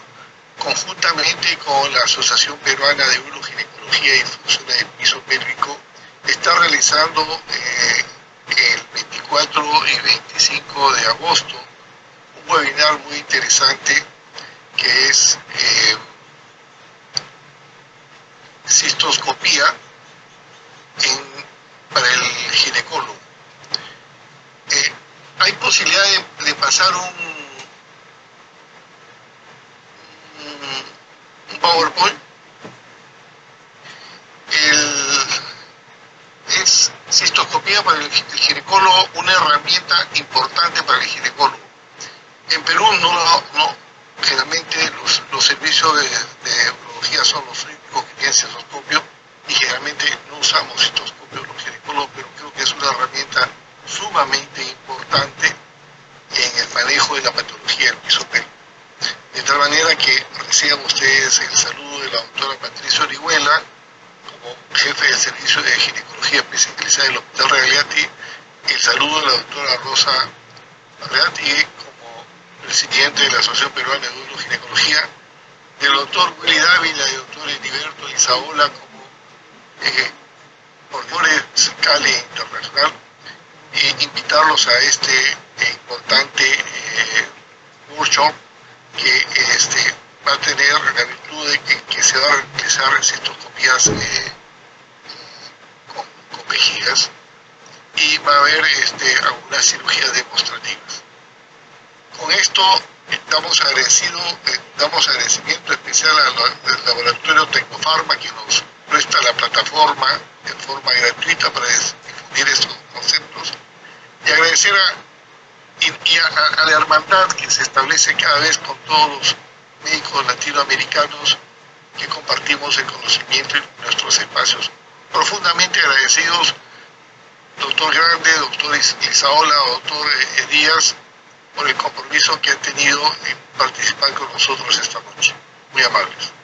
conjuntamente con la Asociación Peruana de Uroginecología y Funciones del Piso Pélvico, está realizando el 24 y 25 de agosto un webinar muy interesante que es cistoscopía para el ginecólogo. Hay posibilidad de pasar un PowerPoint. Es cistoscopía para el ginecólogo, una herramienta importante para el ginecólogo. En Perú generalmente los servicios de urología son los únicos que tienen cistoscopio y generalmente no usamos cistoscopio los ginecólogos, pero creo que es una herramienta sumamente importante en el manejo de la patología del piso pélvico. De tal manera que reciban ustedes el saludo de la doctora Patricia Orihuela como jefe del servicio de ginecología especializada del Hospital Rebagliati, el saludo de la doctora Rosa Reati como presidente de la Asociación Peruana de Uroginecología, del doctor Willy Dávila y del doctor Heriberto Lizaola como coordinadores CALE Internacional, e invitarlos a este importante workshop que va a tener la virtud de que se va a realizar cistoscopías con vejigas y va a haber algunas cirugías demostrativas. Con esto damos agradecimiento especial al laboratorio Tecnofarma que nos presta la plataforma en forma gratuita para difundir estos conceptos y agradecer a la hermandad que se establece cada vez con todos los médicos latinoamericanos que compartimos el conocimiento en nuestros espacios. Profundamente agradecidos, doctor Grande, doctor Lizaola, doctor Díaz, por el compromiso que han tenido en participar con nosotros esta noche. Muy amables.